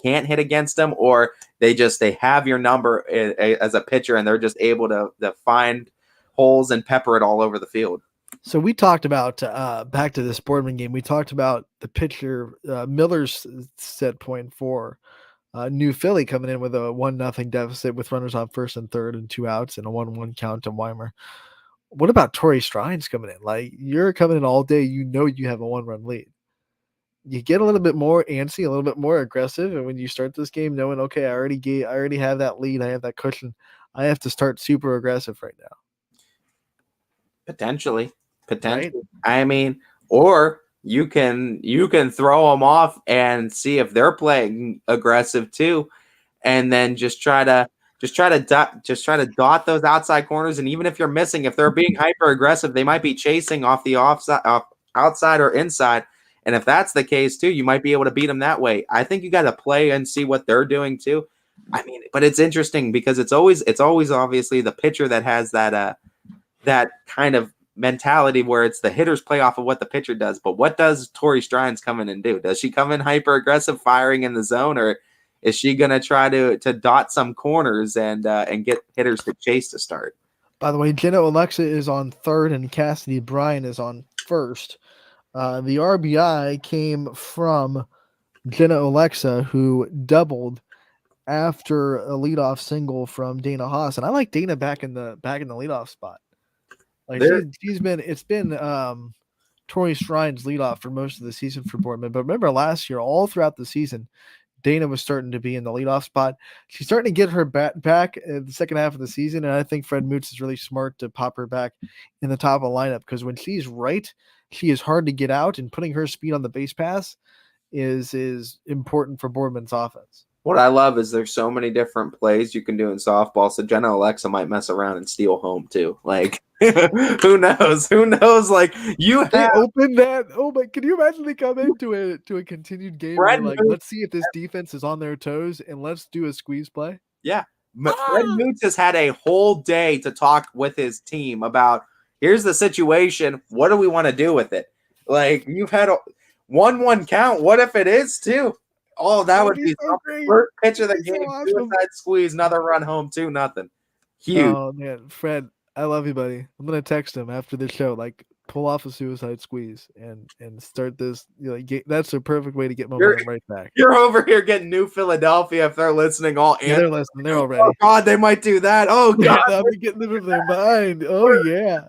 S4: can't hit against them, or they have your number as a pitcher, and they're just able to find holes and pepper it all over the field.
S3: So we talked about, back to this Boardman game, we talked about the pitcher, Miller's set point for New Philly coming in with a 1-0 deficit with runners on first and third and 2 outs and a 1-1 count to Weimer. What about Torrey Strines coming in? Like, you're coming in all day, you have a 1-run lead. You get a little bit more antsy, a little bit more aggressive, and when you start this game knowing, okay, I already have that lead, I have that cushion, I have to start super aggressive right now.
S4: Potentially.
S3: Right?
S4: I mean, or you can throw them off and see if they're playing aggressive too, and then just try to dot those outside corners. And even if you're missing, if they're being hyper aggressive, they might be chasing off the outside or inside. And if that's the case too, you might be able to beat them that way. I think you got to play and see what they're doing too. I mean, but it's interesting because it's always obviously the pitcher that has that kind of mentality where it's the hitters play off of what the pitcher does. But what does Torrey Strines come in and do? Does she come in hyper aggressive, firing in the zone, or is she going to try to dot some corners and get hitters to chase to start?
S3: By the way, Jenna Alexa is on third and Cassidy Bryan is on first. The RBI came from Jenna Alexa, who doubled after a leadoff single from Dana Haas. And I like Dana back in the leadoff spot. Like it's been Torrey Strines leadoff for most of the season for Boardman. But remember last year, all throughout the season, Dana was starting to be in the leadoff spot. She's starting to get her back in the second half of the season, and I think Fred Moots is really smart to pop her back in the top of the lineup, because when she's right, she is hard to get out, and putting her speed on the base pass is important for Boardman's offense.
S4: What I love is there's so many different plays you can do in softball. So Jenna Alexa might mess around and steal home too. Like, who knows? Who knows? Like,
S3: they open that. Oh my! Can you imagine they come into a continued game? Like, let's see if this defense is on their toes, and let's do a squeeze play.
S4: Yeah, Fred Moots has had a whole day to talk with his team about, here's the situation. What do we want to do with it? Like, 1-1 count. What if it is too? Oh, that would be
S3: so great.
S4: first pitch of the
S3: That'd be so
S4: game.
S3: awesome.
S4: Suicide squeeze, another run home, 2-0. Huge.
S3: Oh man, Fred, I love you, buddy. I'm gonna text him after the show, like pull off a suicide squeeze and start this. That's a perfect way to get momentum right back.
S4: You're over here getting New Philadelphia if they're listening.
S3: Yeah, they're listening. They're already.
S4: Oh God, they might do that. Oh God,
S3: I'll be getting them in their mind. Oh yeah.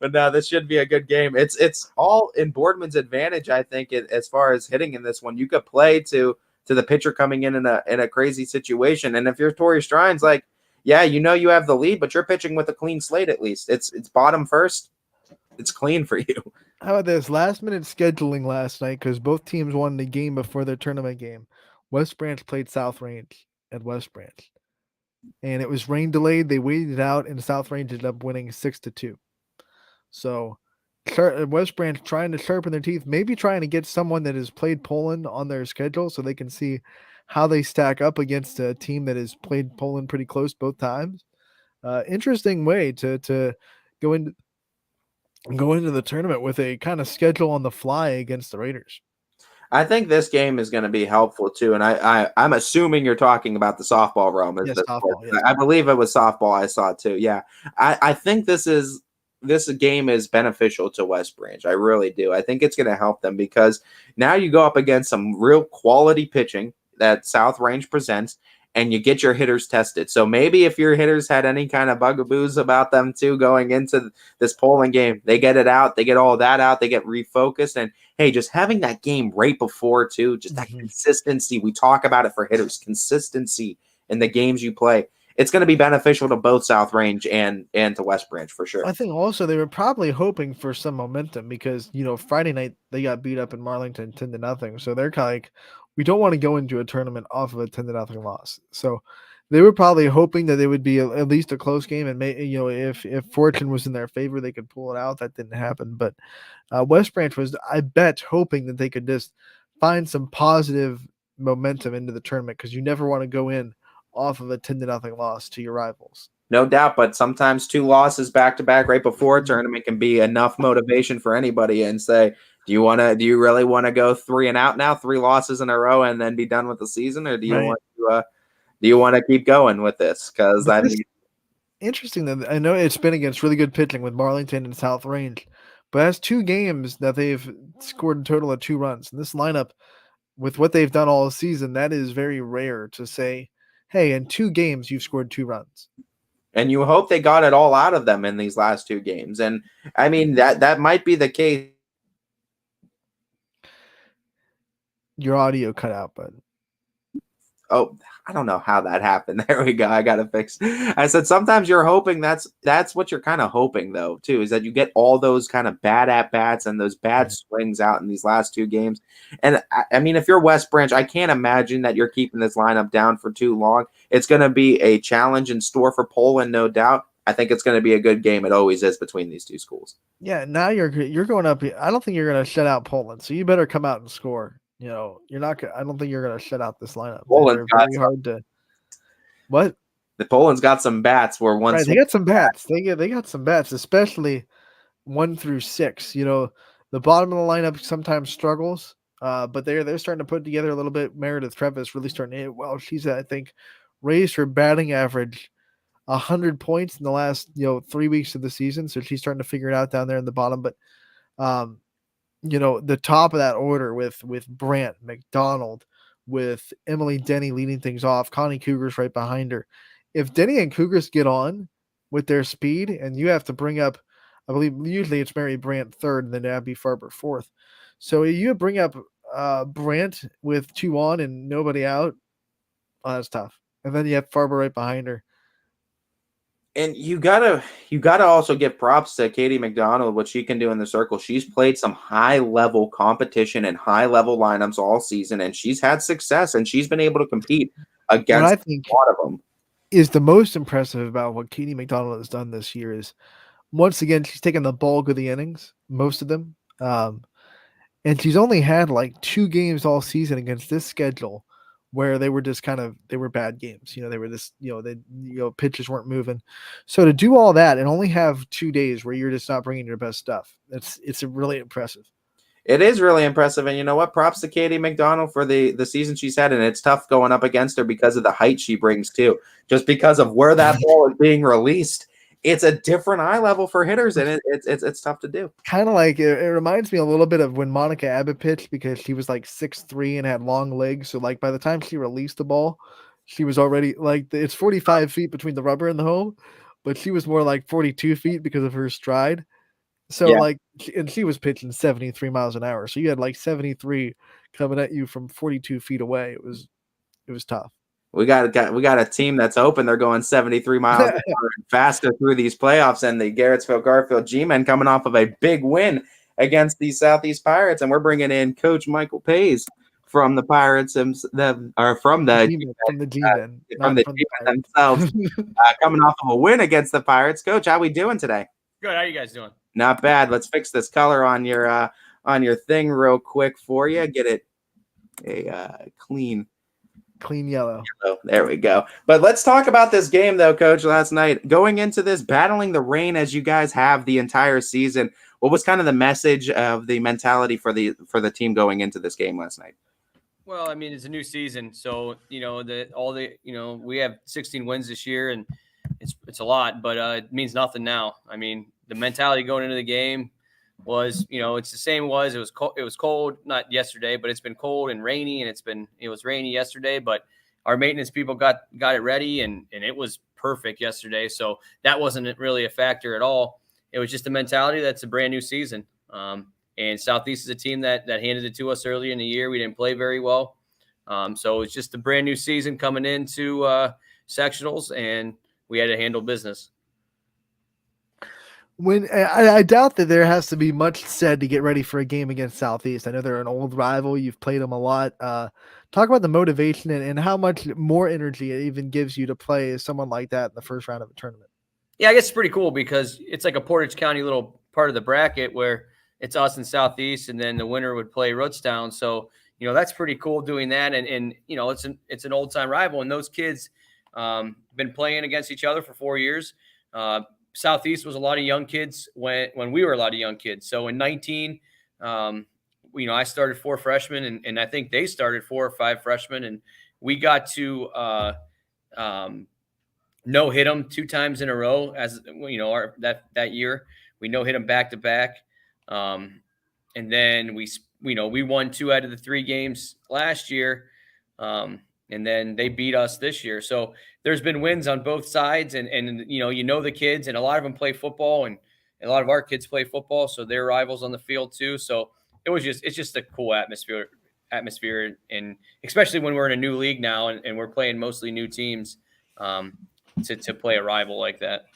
S4: But no, this should be a good game. It's all in Boardman's advantage, I think, as far as hitting in this one. You could play to the pitcher coming in a crazy situation, and if you're Torrey Strine's, like, yeah, you have the lead, but you're pitching with a clean slate. At least it's bottom first. It's clean for you.
S3: How about this last minute scheduling last night? Because both teams won the game before their tournament game. West Branch played South Range at West Branch, and it was rain delayed. They waited it out, and South Range ended up winning 6-2. So West Branch trying to sharpen their teeth, maybe trying to get someone that has played Poland on their schedule so they can see how they stack up against a team that has played Poland pretty close both times. Interesting way to go into the tournament with a kind of schedule on the fly against the Raiders.
S4: I think this game is going to be helpful too, and I'm assuming you're talking about the softball realm.
S3: Yes, softball, yes.
S4: I believe it was softball I saw too. Yeah, I think this game is beneficial to West Branch. I really do. I think it's going to help them because now you go up against some real quality pitching that South Range presents, and you get your hitters tested. So maybe if your hitters had any kind of bugaboos about them too going into this polling game, they get it out, they get all that out, they get refocused. And hey, just having that game right before too, just that consistency. We talk about it for hitters, consistency in the games you play. It's going to be beneficial to both South Range and to West Branch for sure.
S3: I think also they were probably hoping for some momentum because, Friday night they got beat up in Marlington 10-0. So they're kind of like, we don't want to go into a tournament off of a 10-0 loss. So they were probably hoping that it would be at least a close game. And if fortune was in their favor, they could pull it out. That didn't happen. But West Branch was, I bet, hoping that they could just find some positive momentum into the tournament because you never want to go in off of a 10-0 loss to your rivals.
S4: No doubt, but sometimes 2 losses back to back right before a tournament can be enough motivation for anybody and say, do you really want to go 3 and out now, 3 losses in a row and then be done with the season? Or do you want to keep going with this? Because
S3: interesting that I know it's been against really good pitching with Marlington and South Range, but that's 2 games that they've scored a total of 2 runs. And this lineup, with what they've done all season, that is very rare to say, hey, in 2 games, you've scored 2 runs.
S4: And you hope they got it all out of them in these last 2 games. And I mean, that might be the case.
S3: Your audio cut out, bud.
S4: Oh, I don't know how that happened. There we go. I got to fix. I said sometimes you're hoping that's what you're kind of hoping, though, too, is that you get all those kind of bad at-bats and those bad swings out in these last 2 games. And, I mean, if you're West Branch, I can't imagine that you're keeping this lineup down for too long. It's going to be a challenge in store for Poland, no doubt. I think it's going to be a good game. It always is between these 2 schools.
S3: Yeah, now you're going up. I don't think you're going to shut out Poland, so you better come out and score. You're not. I don't think you're going to shut out this lineup.
S4: Poland's got
S3: very hard to. What?
S4: The Poland's got some bats. Where once
S3: they got some bats. They got some bats, especially 1 through 6. The bottom of the lineup sometimes struggles, but they're starting to put together a little bit. Meredith Trevis really starting to hit well. She's I think raised her batting average 100 points in the last 3 weeks of the season, so she's starting to figure it out down there in the bottom. But the top of that order with Brandt, McDonald, with Emily Denny leading things off, Connie Cougars right behind her. If Denny and Cougars get on with their speed, and you have to bring up, I believe usually it's Mary Brandt 3rd and then Abby Farber 4th. So you bring up Brandt with 2 on and nobody out. Oh, that's tough. And then you have Farber right behind her.
S4: And you gotta also give props to Katie McDonald, what she can do in the circle. She's played some high-level competition and high-level lineups all season, and she's had success, and she's been able to compete against a lot of them.
S3: Is the most impressive about what Katie McDonald has done this year is, once again, she's taken the bulk of the innings, most of them, and she's only had like 2 games all season against this schedule where they were just they were bad games. They were just, pitches weren't moving. So to do all that and only have 2 days where you're just not bringing your best stuff, it's really impressive.
S4: It is really impressive. And you know what? Props to Katie Mcdonald for the season she's had. And it's tough going up against her because of the height she brings too. Just because of where that ball is being released, it's a different eye level for hitters, and it's tough to do.
S3: Kind of like it reminds me a little bit of when Monica Abbott pitched, because she was like 6'3" and had long legs. So like by the time she released the ball, she was already like, it's 45 feet between the rubber and the home, but she was more like 42 feet because of her stride. So
S4: Yeah.
S3: like, and she was pitching 73 miles an hour. So you had like 73 coming at you from 42 feet away. It was tough.
S4: We got a team that's open. They're going 73 miles an hour and faster through these playoffs, and the Garrettsville Garfield G-men coming off of a big win against the Southeast Pirates, and we're bringing in Coach Michael Paige from the Pirates from the G-men themselves, coming off of a win against the Pirates. Coach, how we doing today?
S13: Good. How you guys doing?
S4: Not bad. Let's fix this color on your thing real quick for you. Get it a clean
S3: yellow.
S4: There we go. But let's talk about this game, though, Coach. Last night, going into this, battling the rain as you guys have the entire season, what was kind of the message of the mentality for the team going into this game last night?
S13: Well, I mean, it's a new season, so we have 16 wins this year, and it's a lot, but it means nothing now. I mean, the mentality going into the game was, it's the same it was cold, not yesterday, but it's been cold and rainy, and it was rainy yesterday, but our maintenance people got it ready, and it was perfect yesterday. So that wasn't really a factor at all. It was just the mentality that's a brand new season. And Southeast is a team that handed it to us early in the year. We didn't play very well. So it's just a brand new season coming into sectionals, and we had to handle business.
S3: When I doubt that there has to be much said to get ready for a game against Southeast. I know they're an old rival. You've played them a lot. Talk about the motivation and how much more energy it even gives you to play someone like that in the first round of a tournament.
S13: Yeah, I guess it's pretty cool because it's like a Portage County little part of the bracket where it's us and Southeast, and then the winner would play Rootstown. So, that's pretty cool doing that. And it's an old time rival, and those kids been playing against each other for 4 years. Southeast was a lot of young kids when we were a lot of young kids. So in 19, I started 4 freshmen, and I think they started 4 or 5 freshmen, and we got to no-hit them 2 times in a row as that year. We no-hit them back to back, and then we won 2 out of the 3 games last year. And then they beat us this year. So there's been wins on both sides, and the kids, and a lot of them play football, and a lot of our kids play football, so they're rivals on the field too. So it's just a cool atmosphere, and especially when we're in a new league now, and we're playing mostly new teams, to play a rival like that.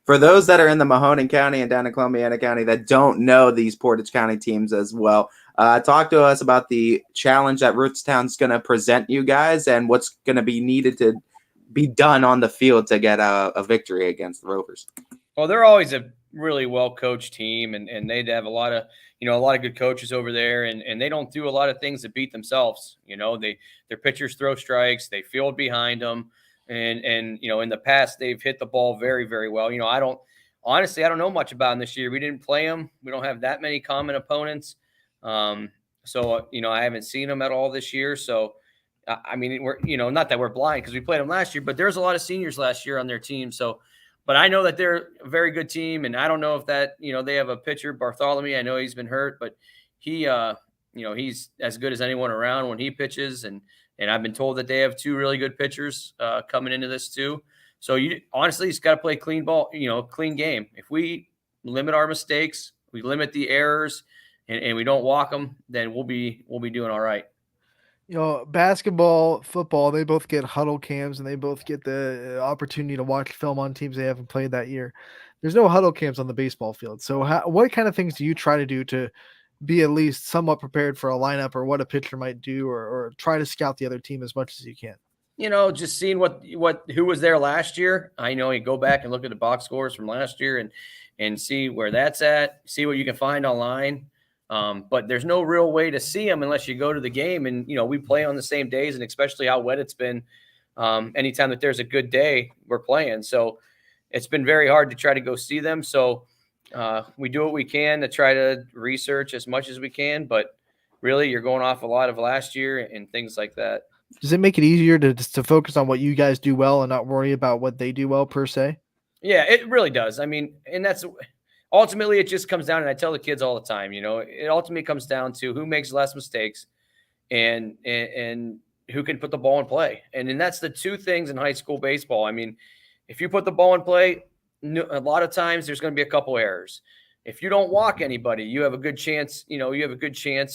S4: For those that are in the Mahoning County and down in Columbiana County that don't know these Portage County teams as well, talk to us about the challenge that Rootstown's going to present you guys and what's going to be needed to be done on the field to get a victory against the Rovers.
S13: Well, they're always a really well-coached team, and they have a lot of good coaches over there, and they don't do a lot of things to beat themselves. Their pitchers throw strikes, they field behind them. And in the past, they've hit the ball very, very well. I don't know much about them this year. We didn't play them. We don't have that many common opponents. So I haven't seen them at all this year. So, I mean, we're, not that we're blind because we played them last year, but there's a lot of seniors last year on their team. So, but I know that they're a very good team, and I don't know if that, they have a pitcher, Bartholomew. I know he's been hurt, but he, he's as good as anyone around when he pitches, and I've been told that they have 2 really good pitchers coming into this too. So you just got to play clean ball, clean game. If we limit our mistakes, we limit the errors, and we don't walk them, then we'll be doing all right.
S3: Basketball, football, they both get huddle cams, and they both get the opportunity to watch film on teams they haven't played that year. There's no huddle cams on the baseball field. So what kind of things do you try to do to be at least somewhat prepared for a lineup or what a pitcher might do, or try to scout the other team as much as you can?
S13: Just seeing who was there last year. I know you go back and look at the box scores from last year and see where that's at, see what you can find online. But there's no real way to see them unless you go to the game, and, we play on the same days, and especially how wet it's been. Anytime that there's a good day, we're playing. So it's been very hard to try to go see them. So We do what we can to try to research as much as we can, but really you're going off a lot of last year and things like that.
S3: Does it make it easier to focus on what you guys do well and not worry about what they do well per se?
S13: Yeah, it really does. I mean, and that's ultimately it just comes down, and I tell the kids all the time, it ultimately comes down to who makes less mistakes and who can put the ball in play. And then that's the two things in high school baseball. I mean, if you put the ball in play, a lot of times there's going to be a couple errors. If you don't walk anybody, you have a good chance,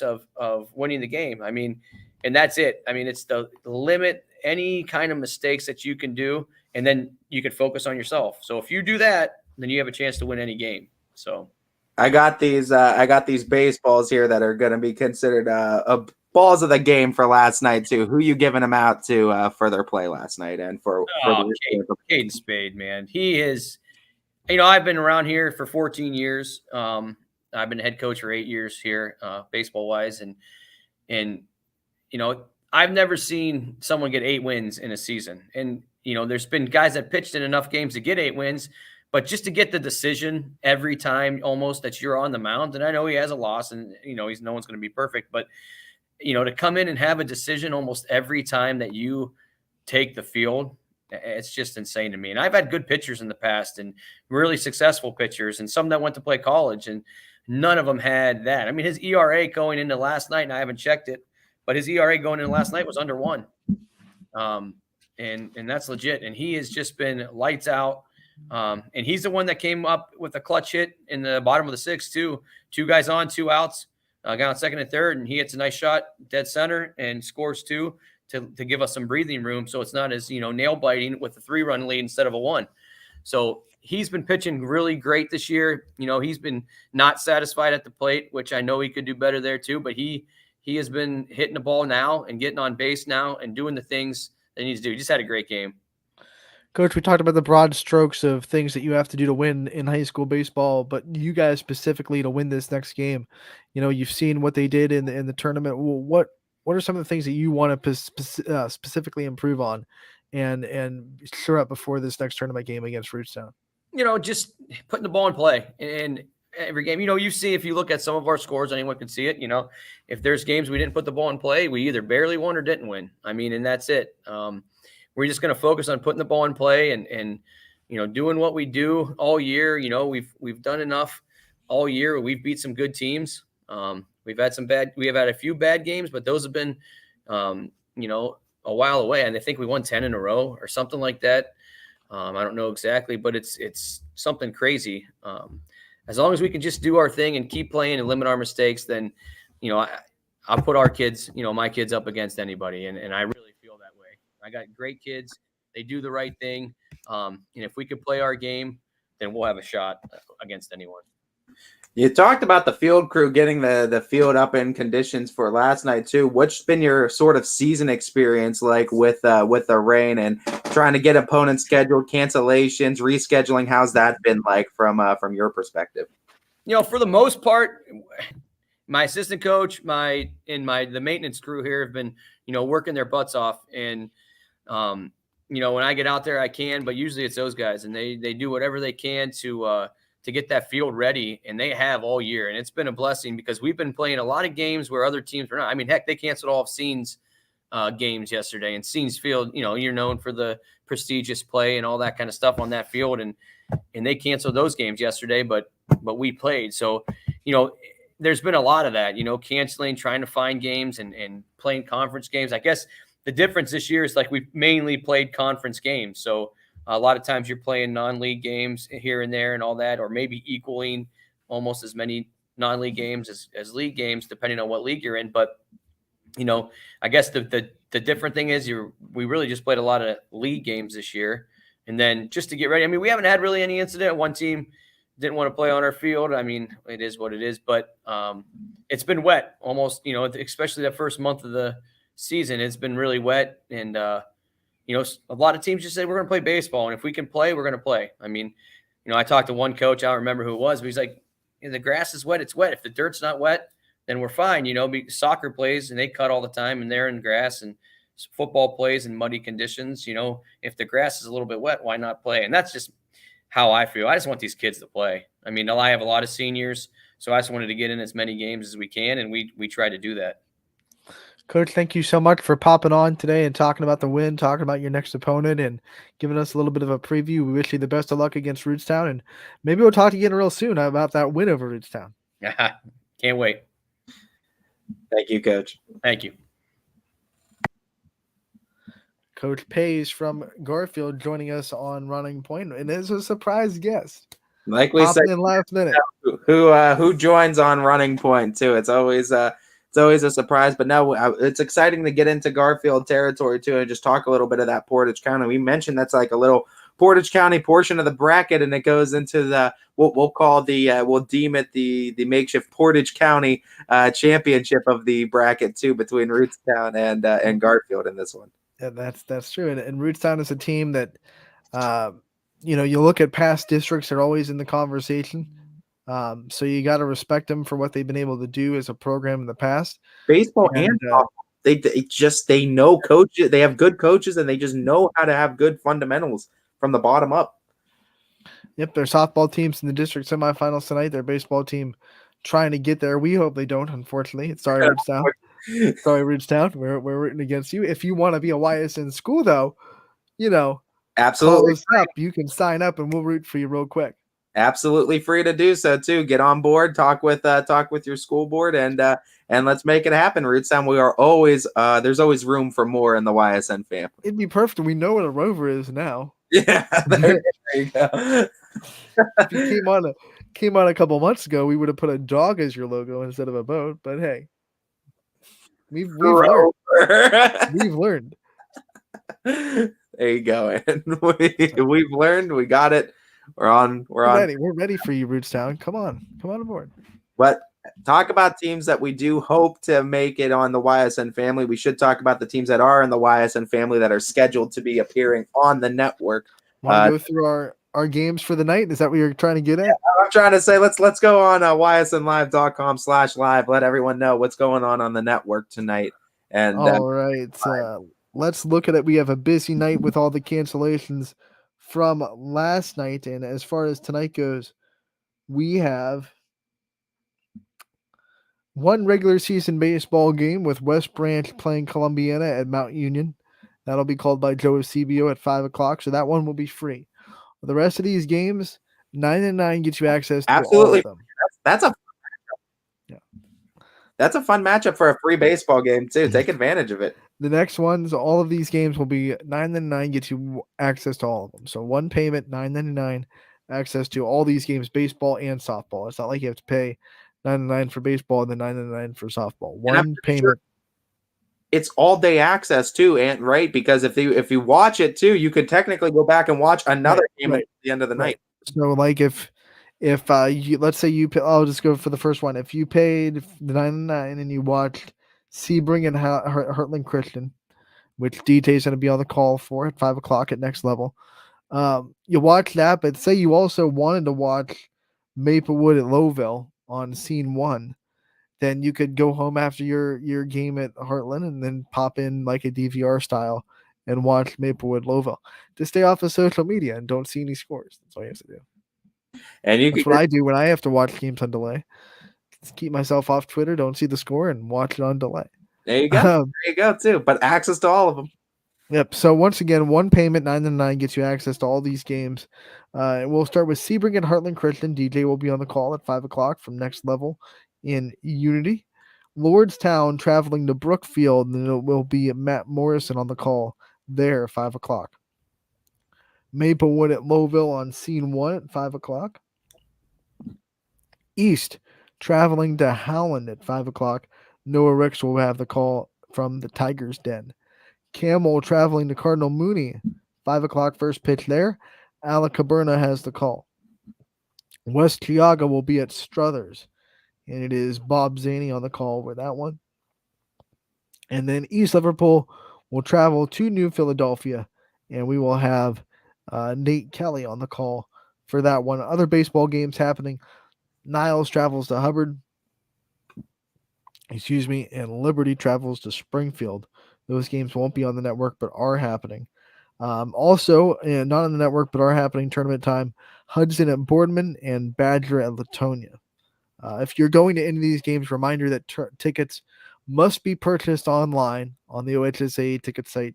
S13: of winning the game. I mean, and that's it. I mean, it's the limit any kind of mistakes that you can do, and then you can focus on yourself. So if you do that, then you have a chance to win any game. So
S4: I got these baseballs here that are going to be considered balls of the game for last night too. Who you giving them out to for their play last night and for
S13: Caden Spade, man. He is, I've been around here for 14 years. I've been head coach for 8 years here, baseball wise. And I've never seen someone get 8 wins in a season. And, there's been guys that pitched in enough games to get 8 wins, but just to get the decision every time almost that you're on the mound. And I know he has a loss and, no one's going to be perfect, but to come in and have a decision almost every time that you take the field, it's just insane to me. And I've had good pitchers in the past and really successful pitchers and some that went to play college, and none of them had that. I mean, his ERA going into last night, and I haven't checked it, but his ERA going into last night was under 1. And that's legit. And he has just been lights out. And he's the one that came up with a clutch hit in the bottom of the 6th too. 2 guys on, 2 outs. Got on second and third, and he hits a nice shot dead center and scores 2 to give us some breathing room. So it's not as, nail biting with a 3-run lead instead of a 1. So he's been pitching really great this year. He's been not satisfied at the plate, which I know he could do better there too, but he has been hitting the ball now and getting on base now and doing the things that he needs to do. He just had a great game.
S3: Coach, we talked about the broad strokes of things that you have to do to win in high school baseball, but you guys specifically to win this next game, you've seen what they did in the tournament. What are some of the things that you want to specifically improve on and sure up before this next tournament game against Rootstown?
S13: Just putting the ball in play in every game. You see, if you look at some of our scores, anyone can see it. If there's games we didn't put the ball in play, we either barely won or didn't win. I mean, and that's it. We're just going to focus on putting the ball in play and doing what we do all year. We've done enough all year. We've beat some good teams. We have had a few bad games, but those have been, a while away. And I think we won 10 in a row or something like that. I don't know exactly, but it's something crazy. As long as we can just do our thing and keep playing and limit our mistakes, then, I'll put our kids, my kids up against anybody. And I really feel that way. I got great kids. They do the right thing. And if we could play our game, then we'll have a shot against anyone.
S4: You talked about the field crew getting the field up in conditions for last night too. What's been your sort of season experience like with the rain and trying to get opponents scheduled, cancellations, rescheduling? How's that been like from your perspective?
S13: For the most part, my assistant coach, the maintenance crew here have been, working their butts off. And, when I get out there, I can, but usually it's those guys, and they do whatever they can to get that field ready, and they have all year. And it's been a blessing because we've been playing a lot of games where other teams were not. I mean, heck, they canceled all of Scene's games yesterday, and Scene's field, you're known for the prestigious play and all that kind of stuff on that field. And they canceled those games yesterday, but we played. So, there's been a lot of that, canceling, trying to find games and playing conference games. I guess the difference this year is like we've mainly played conference games. So a lot of times you're playing non-league games here and there and all that, or maybe equaling almost as many non-league games as league games, depending on what league you're in. But, I guess the different thing is we really just played a lot of league games this year. And then just to get ready, I mean, we haven't had really any incident. One team didn't want to play on our field. I mean, it is what it is, but it's been wet almost, especially that first month of the season. It's been really wet. And, a lot of teams just say, we're going to play baseball. And if we can play, we're going to play. I mean, I talked to one coach, I don't remember who it was, but he's like, the grass is wet. It's wet. If the dirt's not wet, then we're fine. Soccer plays and they cut all the time and they're in grass, and football plays in muddy conditions. If the grass is a little bit wet, why not play? And that's just, how I feel. I just want these kids to play. I mean, I have a lot of seniors, so I just wanted to get in as many games as we can, and we try to do that.
S3: Coach, thank you so much for popping on today and talking about the win, talking about your next opponent, and giving us a little bit of a preview. We wish you the best of luck against Rootstown, and maybe we'll talk to you again real soon about that win over Rootstown.
S13: Can't wait.
S4: Thank you, Coach.
S13: Thank you.
S3: Coach Paige from Garfield joining us on Running Point, and is a surprise guest.
S4: Like we said,
S3: in last minute.
S4: Who joins on Running Point too? It's always a surprise. But no, it's exciting to get into Garfield territory too, and just talk a little bit of that Portage County. We mentioned that's like a little Portage County portion of the bracket, and it goes into the what we'll call we'll deem it the makeshift Portage County championship of the bracket too, between Rootstown and Garfield in this one.
S3: Yeah, that's true. And Rootstown is a team that, you look at past districts; they're always in the conversation. So you got to respect them for what they've been able to do as a program in the past.
S4: Baseball and they know coaches. They have good coaches, and they just know how to have good fundamentals from the bottom up.
S3: Yep, their softball teams in the district semifinals tonight. Their baseball team trying to get there. We hope they don't. Unfortunately, sorry, Rootstown. Sorry, Rootstown. We're rooting against you. If you want to be a YSN school, though,
S4: absolutely,
S3: call us up. You can sign up, and we'll root for you real quick.
S4: Absolutely free to do so too. Get on board, talk with your school board, and let's make it happen. Rootstown, we are always there's always room for more in the YSN family.
S3: It'd be perfect. We know what a rover is now.
S4: Yeah, there you go.
S3: If you came on a couple months ago, we would have put a dog as your logo instead of a boat. But hey, we've learned. We've learned.
S4: There you go. And we've learned. We got it. We're
S3: ready. We're ready for you, Rootstown. Come on aboard.
S4: But talk about teams that we do hope to make it on the YSN family. We should talk about the teams that are in the YSN family that are scheduled to be appearing on the network.
S3: Want to go through our games for the night? Is that what you're trying to get at?
S4: Yeah, I'm trying to say let's go on ysnlive.com/live. Let everyone know what's going on the network tonight. And
S3: all right, let's look at it. We have a busy night with all the cancellations from last night, and as far as tonight goes, we have one regular season baseball game with West Branch playing Columbiana at Mount Union. That'll be called by Joe Eusebio at 5:00, so that one will be free. The rest of these games, 9 and 9 gets you access to all of them.
S4: That's a fun matchup for a free baseball game too. Take advantage of it.
S3: The next ones, all of these games will be 9.99, gets you access to all of them. So one payment, $9.99, access to all these games, baseball and softball. It's not like you have to pay $9.99 for baseball and then $9.99 for softball. One payment. Sure.
S4: It's all day access too, and right, because if you watch it too, you could technically go back and watch another game at the end of the night.
S3: So like if let's say I'll just go for the first one. If you paid the $9.99 and you watched Sebring and Heartland Christian, which DJ is going to be on the call for at 5:00 at Next Level, you watch that. But say you also wanted to watch Maplewood at Lowville on Scene 1, then you could go home after your game at Heartland and then pop in like a DVR style and watch Maplewood Lowville to stay off of social media and don't see any scores. That's all you have to do.
S4: And
S3: that's what I do when I have to watch games on delay. Just keep myself off Twitter, don't see the score, and watch it on delay.
S4: There you go. There you go too. But access to all of them.
S3: Yep. So once again, one payment, $9.99 gets you access to all these games. And we'll start with Sebring and Heartland Christian. DJ will be on the call at 5:00 from Next Level in Unity. Lordstown traveling to Brookfield, and it will be Matt Morrison on the call there at 5:00. Maplewood at Lowville on Scene 1 at 5:00. East traveling to Howland at 5:00. Noah Ricks will have the call from the Tiger's Den. Camel traveling to Cardinal Mooney, 5:00 first pitch there. Alec Caberna has the call. West Chiaga will be at Struthers, and it is Bob Zaney on the call with that one. And then East Liverpool will travel to New Philadelphia, and we will have Nate Kelly on the call for that one. Other baseball games happening. Niles travels to Hubbard. And Liberty travels to Springfield. Those games won't be on the network, but are happening. Also, not on the network, but are happening tournament time, Hudson at Boardman and Badger at Latonia. If you're going to any of these games, reminder that tickets must be purchased online on the OHSAA ticket site.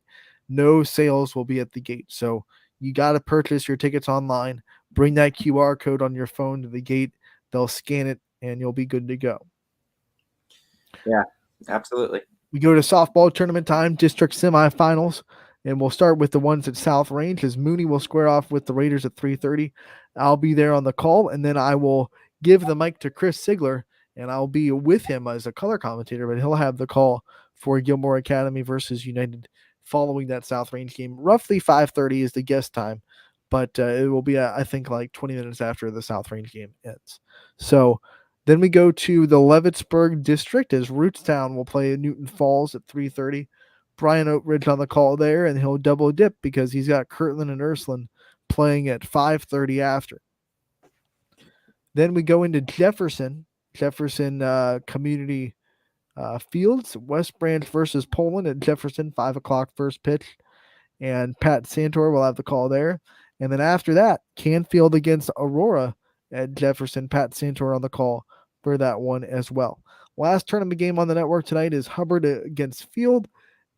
S3: No sales will be at the gate. So you got to purchase your tickets online. Bring that QR code on your phone to the gate. They'll scan it, and you'll be good to go.
S4: Yeah, absolutely.
S3: We go to softball tournament time, district semifinals, and we'll start with the ones at South Range as Mooney will square off with the Raiders at 3:30. I'll be there on the call, and then I will give the mic to Chris Sigler, and I'll be with him as a color commentator, but he'll have the call for Gilmore Academy versus United following that South Range game. Roughly 5:30 is the guest time, but it will be, I think, like 20 minutes after the South Range game ends. So then we go to the Levittsburg district as Rootstown will play Newton Falls at 3:30. Brian Oatridge on the call there, and he'll double dip because he's got Kirtland and Ursuline playing at 5:30 after. Then we go into Jefferson Community Fields, West Branch versus Poland at Jefferson, 5 o'clock first pitch. And Pat Santor will have the call there. And then after that, Canfield against Aurora at Jefferson. Pat Santor on the call for that one as well. Last tournament game on the network tonight is Hubbard against Field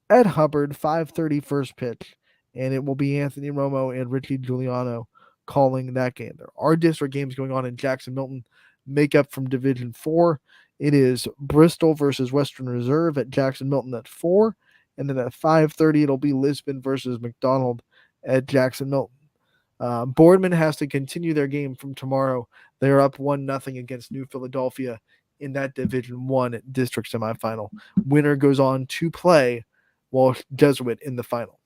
S3: at Hubbard, 5:30 first pitch. And it will be Anthony Romo and Richie Giuliano calling that game. There are district games going on in Jackson Milton, make up from Division 4. It is Bristol versus Western Reserve at Jackson Milton at 4. And then at 5:30, it'll be Lisbon versus McDonald at Jackson Milton. Boardman has to continue their game from tomorrow. They're up 1-0 against New Philadelphia in that Division 1 district semifinal. Winner goes on to play Walsh Jesuit in the final.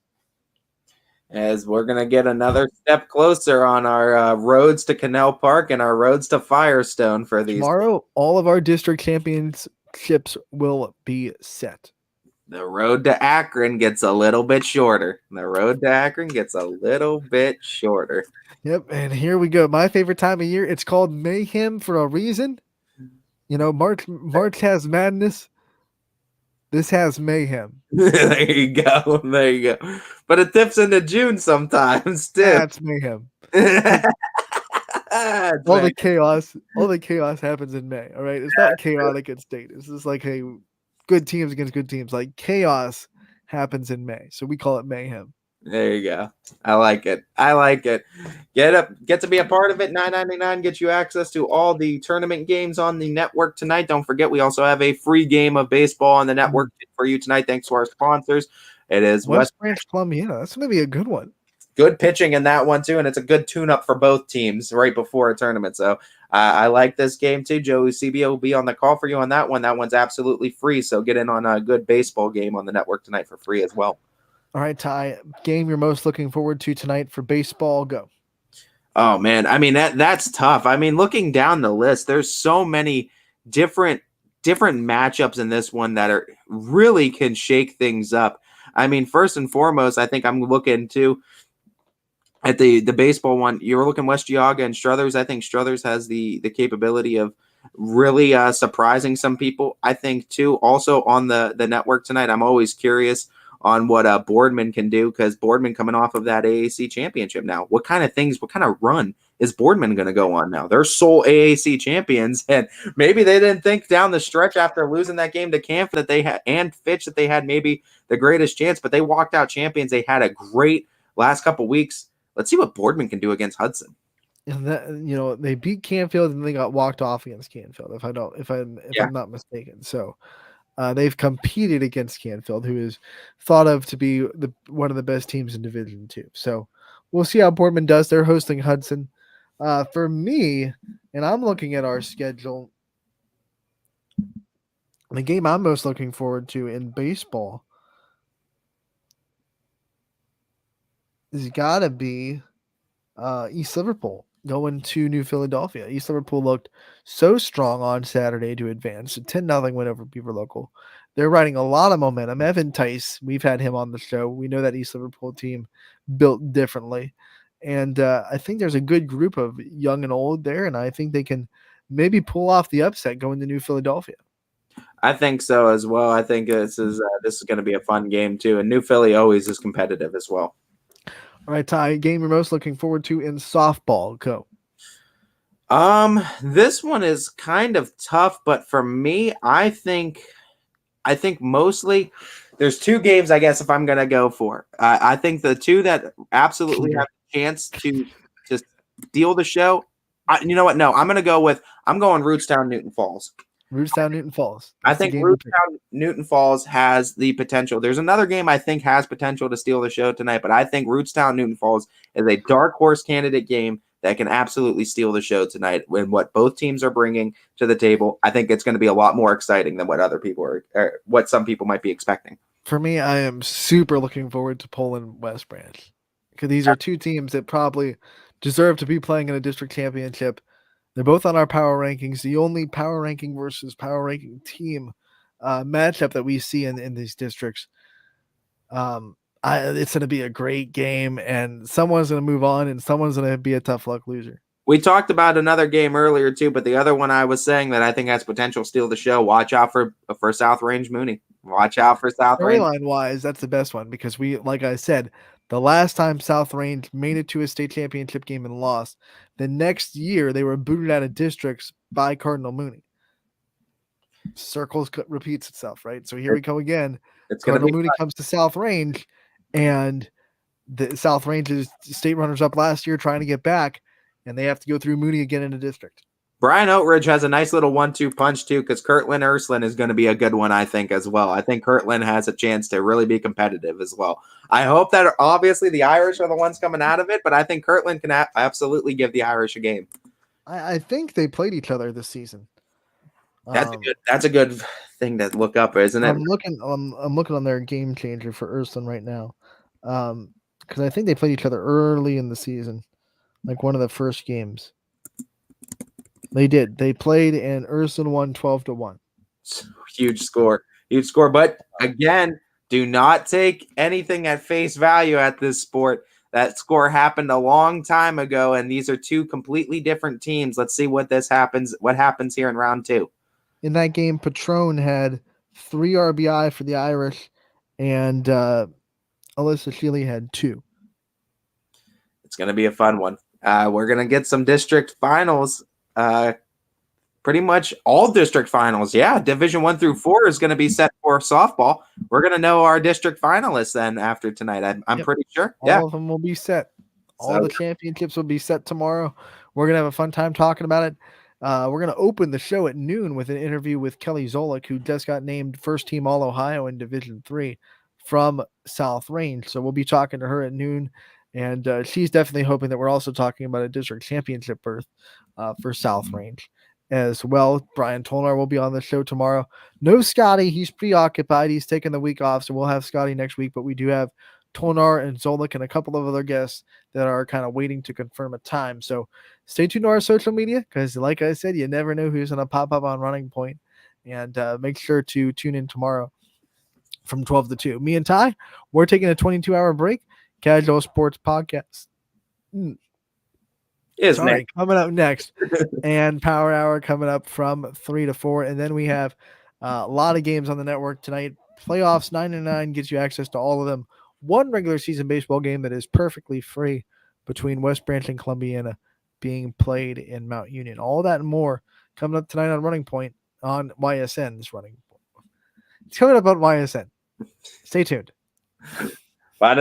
S4: As we're going to get another step closer on our roads to Canal Park and our roads to Firestone for these.
S3: Tomorrow, all of our district championships will be set.
S4: The road to Akron gets a little bit shorter.
S3: Yep, and here we go. My favorite time of year. It's called Mayhem for a reason. You know, March has madness. This has mayhem.
S4: There you go. But it dips into June sometimes too.
S3: That's mayhem. All the chaos happens in May. All right, it's not chaotic at state. It's just like, hey, good teams against good teams. Like chaos happens in May, so we call it mayhem.
S4: There you go. I like it. Get to be a part of it. $9.99 gets you access to all the tournament games on the network tonight. Don't forget, we also have a free game of baseball on the network for you tonight, thanks to our sponsors. It is
S3: West Branch Columbia. That's going to be a good one.
S4: Good pitching in that one too, and it's a good tune-up for both teams right before a tournament. So I like this game too. Joey CBO will be on the call for you on that one. That one's absolutely free, so get in on a good baseball game on the network tonight for free as well.
S3: All right, Ty, game you're most looking forward to tonight for baseball, go.
S4: Oh, man. I mean, that's tough. I mean, looking down the list, there's so many different matchups in this one that are really can shake things up. I mean, first and foremost, I think I'm looking to at the baseball one. You're looking West Geauga and Struthers. I think Struthers has the capability of really surprising some people. I think, too, also on the network tonight, I'm always curious on what Boardman can do, because Boardman coming off of that AAC championship now. What kind of run is Boardman going to go on now? They're sole AAC champions, and maybe they didn't think down the stretch after losing that game to Camp that they had and Fitch that they had maybe the greatest chance, but they walked out champions. They had a great last couple weeks. Let's see what Boardman can do against Hudson.
S3: And that, they beat Canfield and they got walked off against Canfield, if I'm not mistaken. So they've competed against Canfield, who is thought of to be one of the best teams in Division 2. So we'll see how Boardman does. They're hosting Hudson. For me, and I'm looking at our schedule, the game I'm most looking forward to in baseball has got to be East Liverpool going to New Philadelphia. East Liverpool looked so strong on Saturday to advance. A 10-0 win over Beaver Local. They're riding a lot of momentum. Evan Tice, we've had him on the show. We know that East Liverpool team built differently. And I think there's a good group of young and old there, and I think they can maybe pull off the upset going to New Philadelphia.
S4: I think so as well. I think this is going to be a fun game too. And New Philly always is competitive as well.
S3: All right, Ty, game you're most looking forward to in softball. Go.
S4: This one is kind of tough, but for me, I think mostly there's two games, I guess, if I'm gonna go for. I think the two that absolutely have a chance to steal the show. You know what? No, I'm going Rootstown Newton Falls.
S3: Rootstown Newton Falls.
S4: I think Rootstown Newton Falls has the potential. There's another game I think has potential to steal the show tonight, but I think Rootstown Newton Falls is a dark horse candidate game that can absolutely steal the show tonight. When what both teams are bringing to the table, I think it's going to be a lot more exciting than what other people are, or what some people might be expecting.
S3: For me, I am super looking forward to Poland West Branch, because these are two teams that probably deserve to be playing in a district championship. They're both on our power rankings. The only power ranking versus power ranking team matchup that we see in these districts. It's going to be a great game, and someone's going to move on, and someone's going to be a tough luck loser.
S4: We talked about another game earlier too, but the other one I was saying that I think has potential to steal the show. Watch out for South Range Mooney. Watch out for South Range.
S3: Storyline wise, that's the best one, because like I said, the last time South Range made it to a state championship game and lost, the next year they were booted out of districts by Cardinal Mooney. Circles repeats itself, right? So here we go again. Cardinal Mooney comes to South Range, and the South Range is state runners up last year trying to get back, and they have to go through Mooney again in a district.
S4: Brian Oatridge has a nice little 1-2 punch too, because Kirtland Ursuline is going to be a good one, I think, as well. I think Kirtland has a chance to really be competitive as well. I hope that obviously the Irish are the ones coming out of it, but I think Kirtland can absolutely give the Irish a game.
S3: I think they played each other this season.
S4: That's a good thing to look up, isn't it?
S3: I'm looking on their game changer for Ursuline right now, because I think they played each other early in the season, like one of the first games. They did. They played, and Ursuline won 12-1.
S4: Huge score. But again, do not take anything at face value at this sport. That score happened a long time ago, and these are two completely different teams. Let's see what happens here in round 2.
S3: In that game, Patron had 3 RBI for the Irish, and Alyssa Shealy had 2.
S4: It's going to be a fun one. We're going to get some district finals. Pretty much all district finals. Yeah, Division 1 through 4 is going to be set for softball. We're going to know our district finalists then after tonight. I'm pretty sure.
S3: All of them will be set. All the championships will be set tomorrow. We're going to have a fun time talking about it. We're going to open the show at noon with an interview with Kelly Zolik, who just got named first team All-Ohio in Division 3 from South Range. So we'll be talking to her at noon, and she's definitely hoping that we're also talking about a district championship berth for South Range as well. Brian Tolnar will be on the show tomorrow. No Scotty. He's preoccupied. He's taking the week off, so we'll have Scotty next week, but we do have Tolnar and Zolik and a couple of other guests that are kind of waiting to confirm a time. So stay tuned to our social media, because like I said, you never know who's going to pop up on Running Point. And make sure to tune in tomorrow from 12 to 2. Me and Ty, we're taking a 22-hour break. Casual Sports Podcast coming up next. And Power Hour coming up from 3 to 4. And then we have a lot of games on the network tonight. Playoffs 9-9 gets you access to all of them. One regular season baseball game that is perfectly free between West Branch and Columbiana being played in Mount Union. All that and more coming up tonight on Running Point on YSN's Running Point. It's coming up on YSN. Stay tuned.
S4: Bye.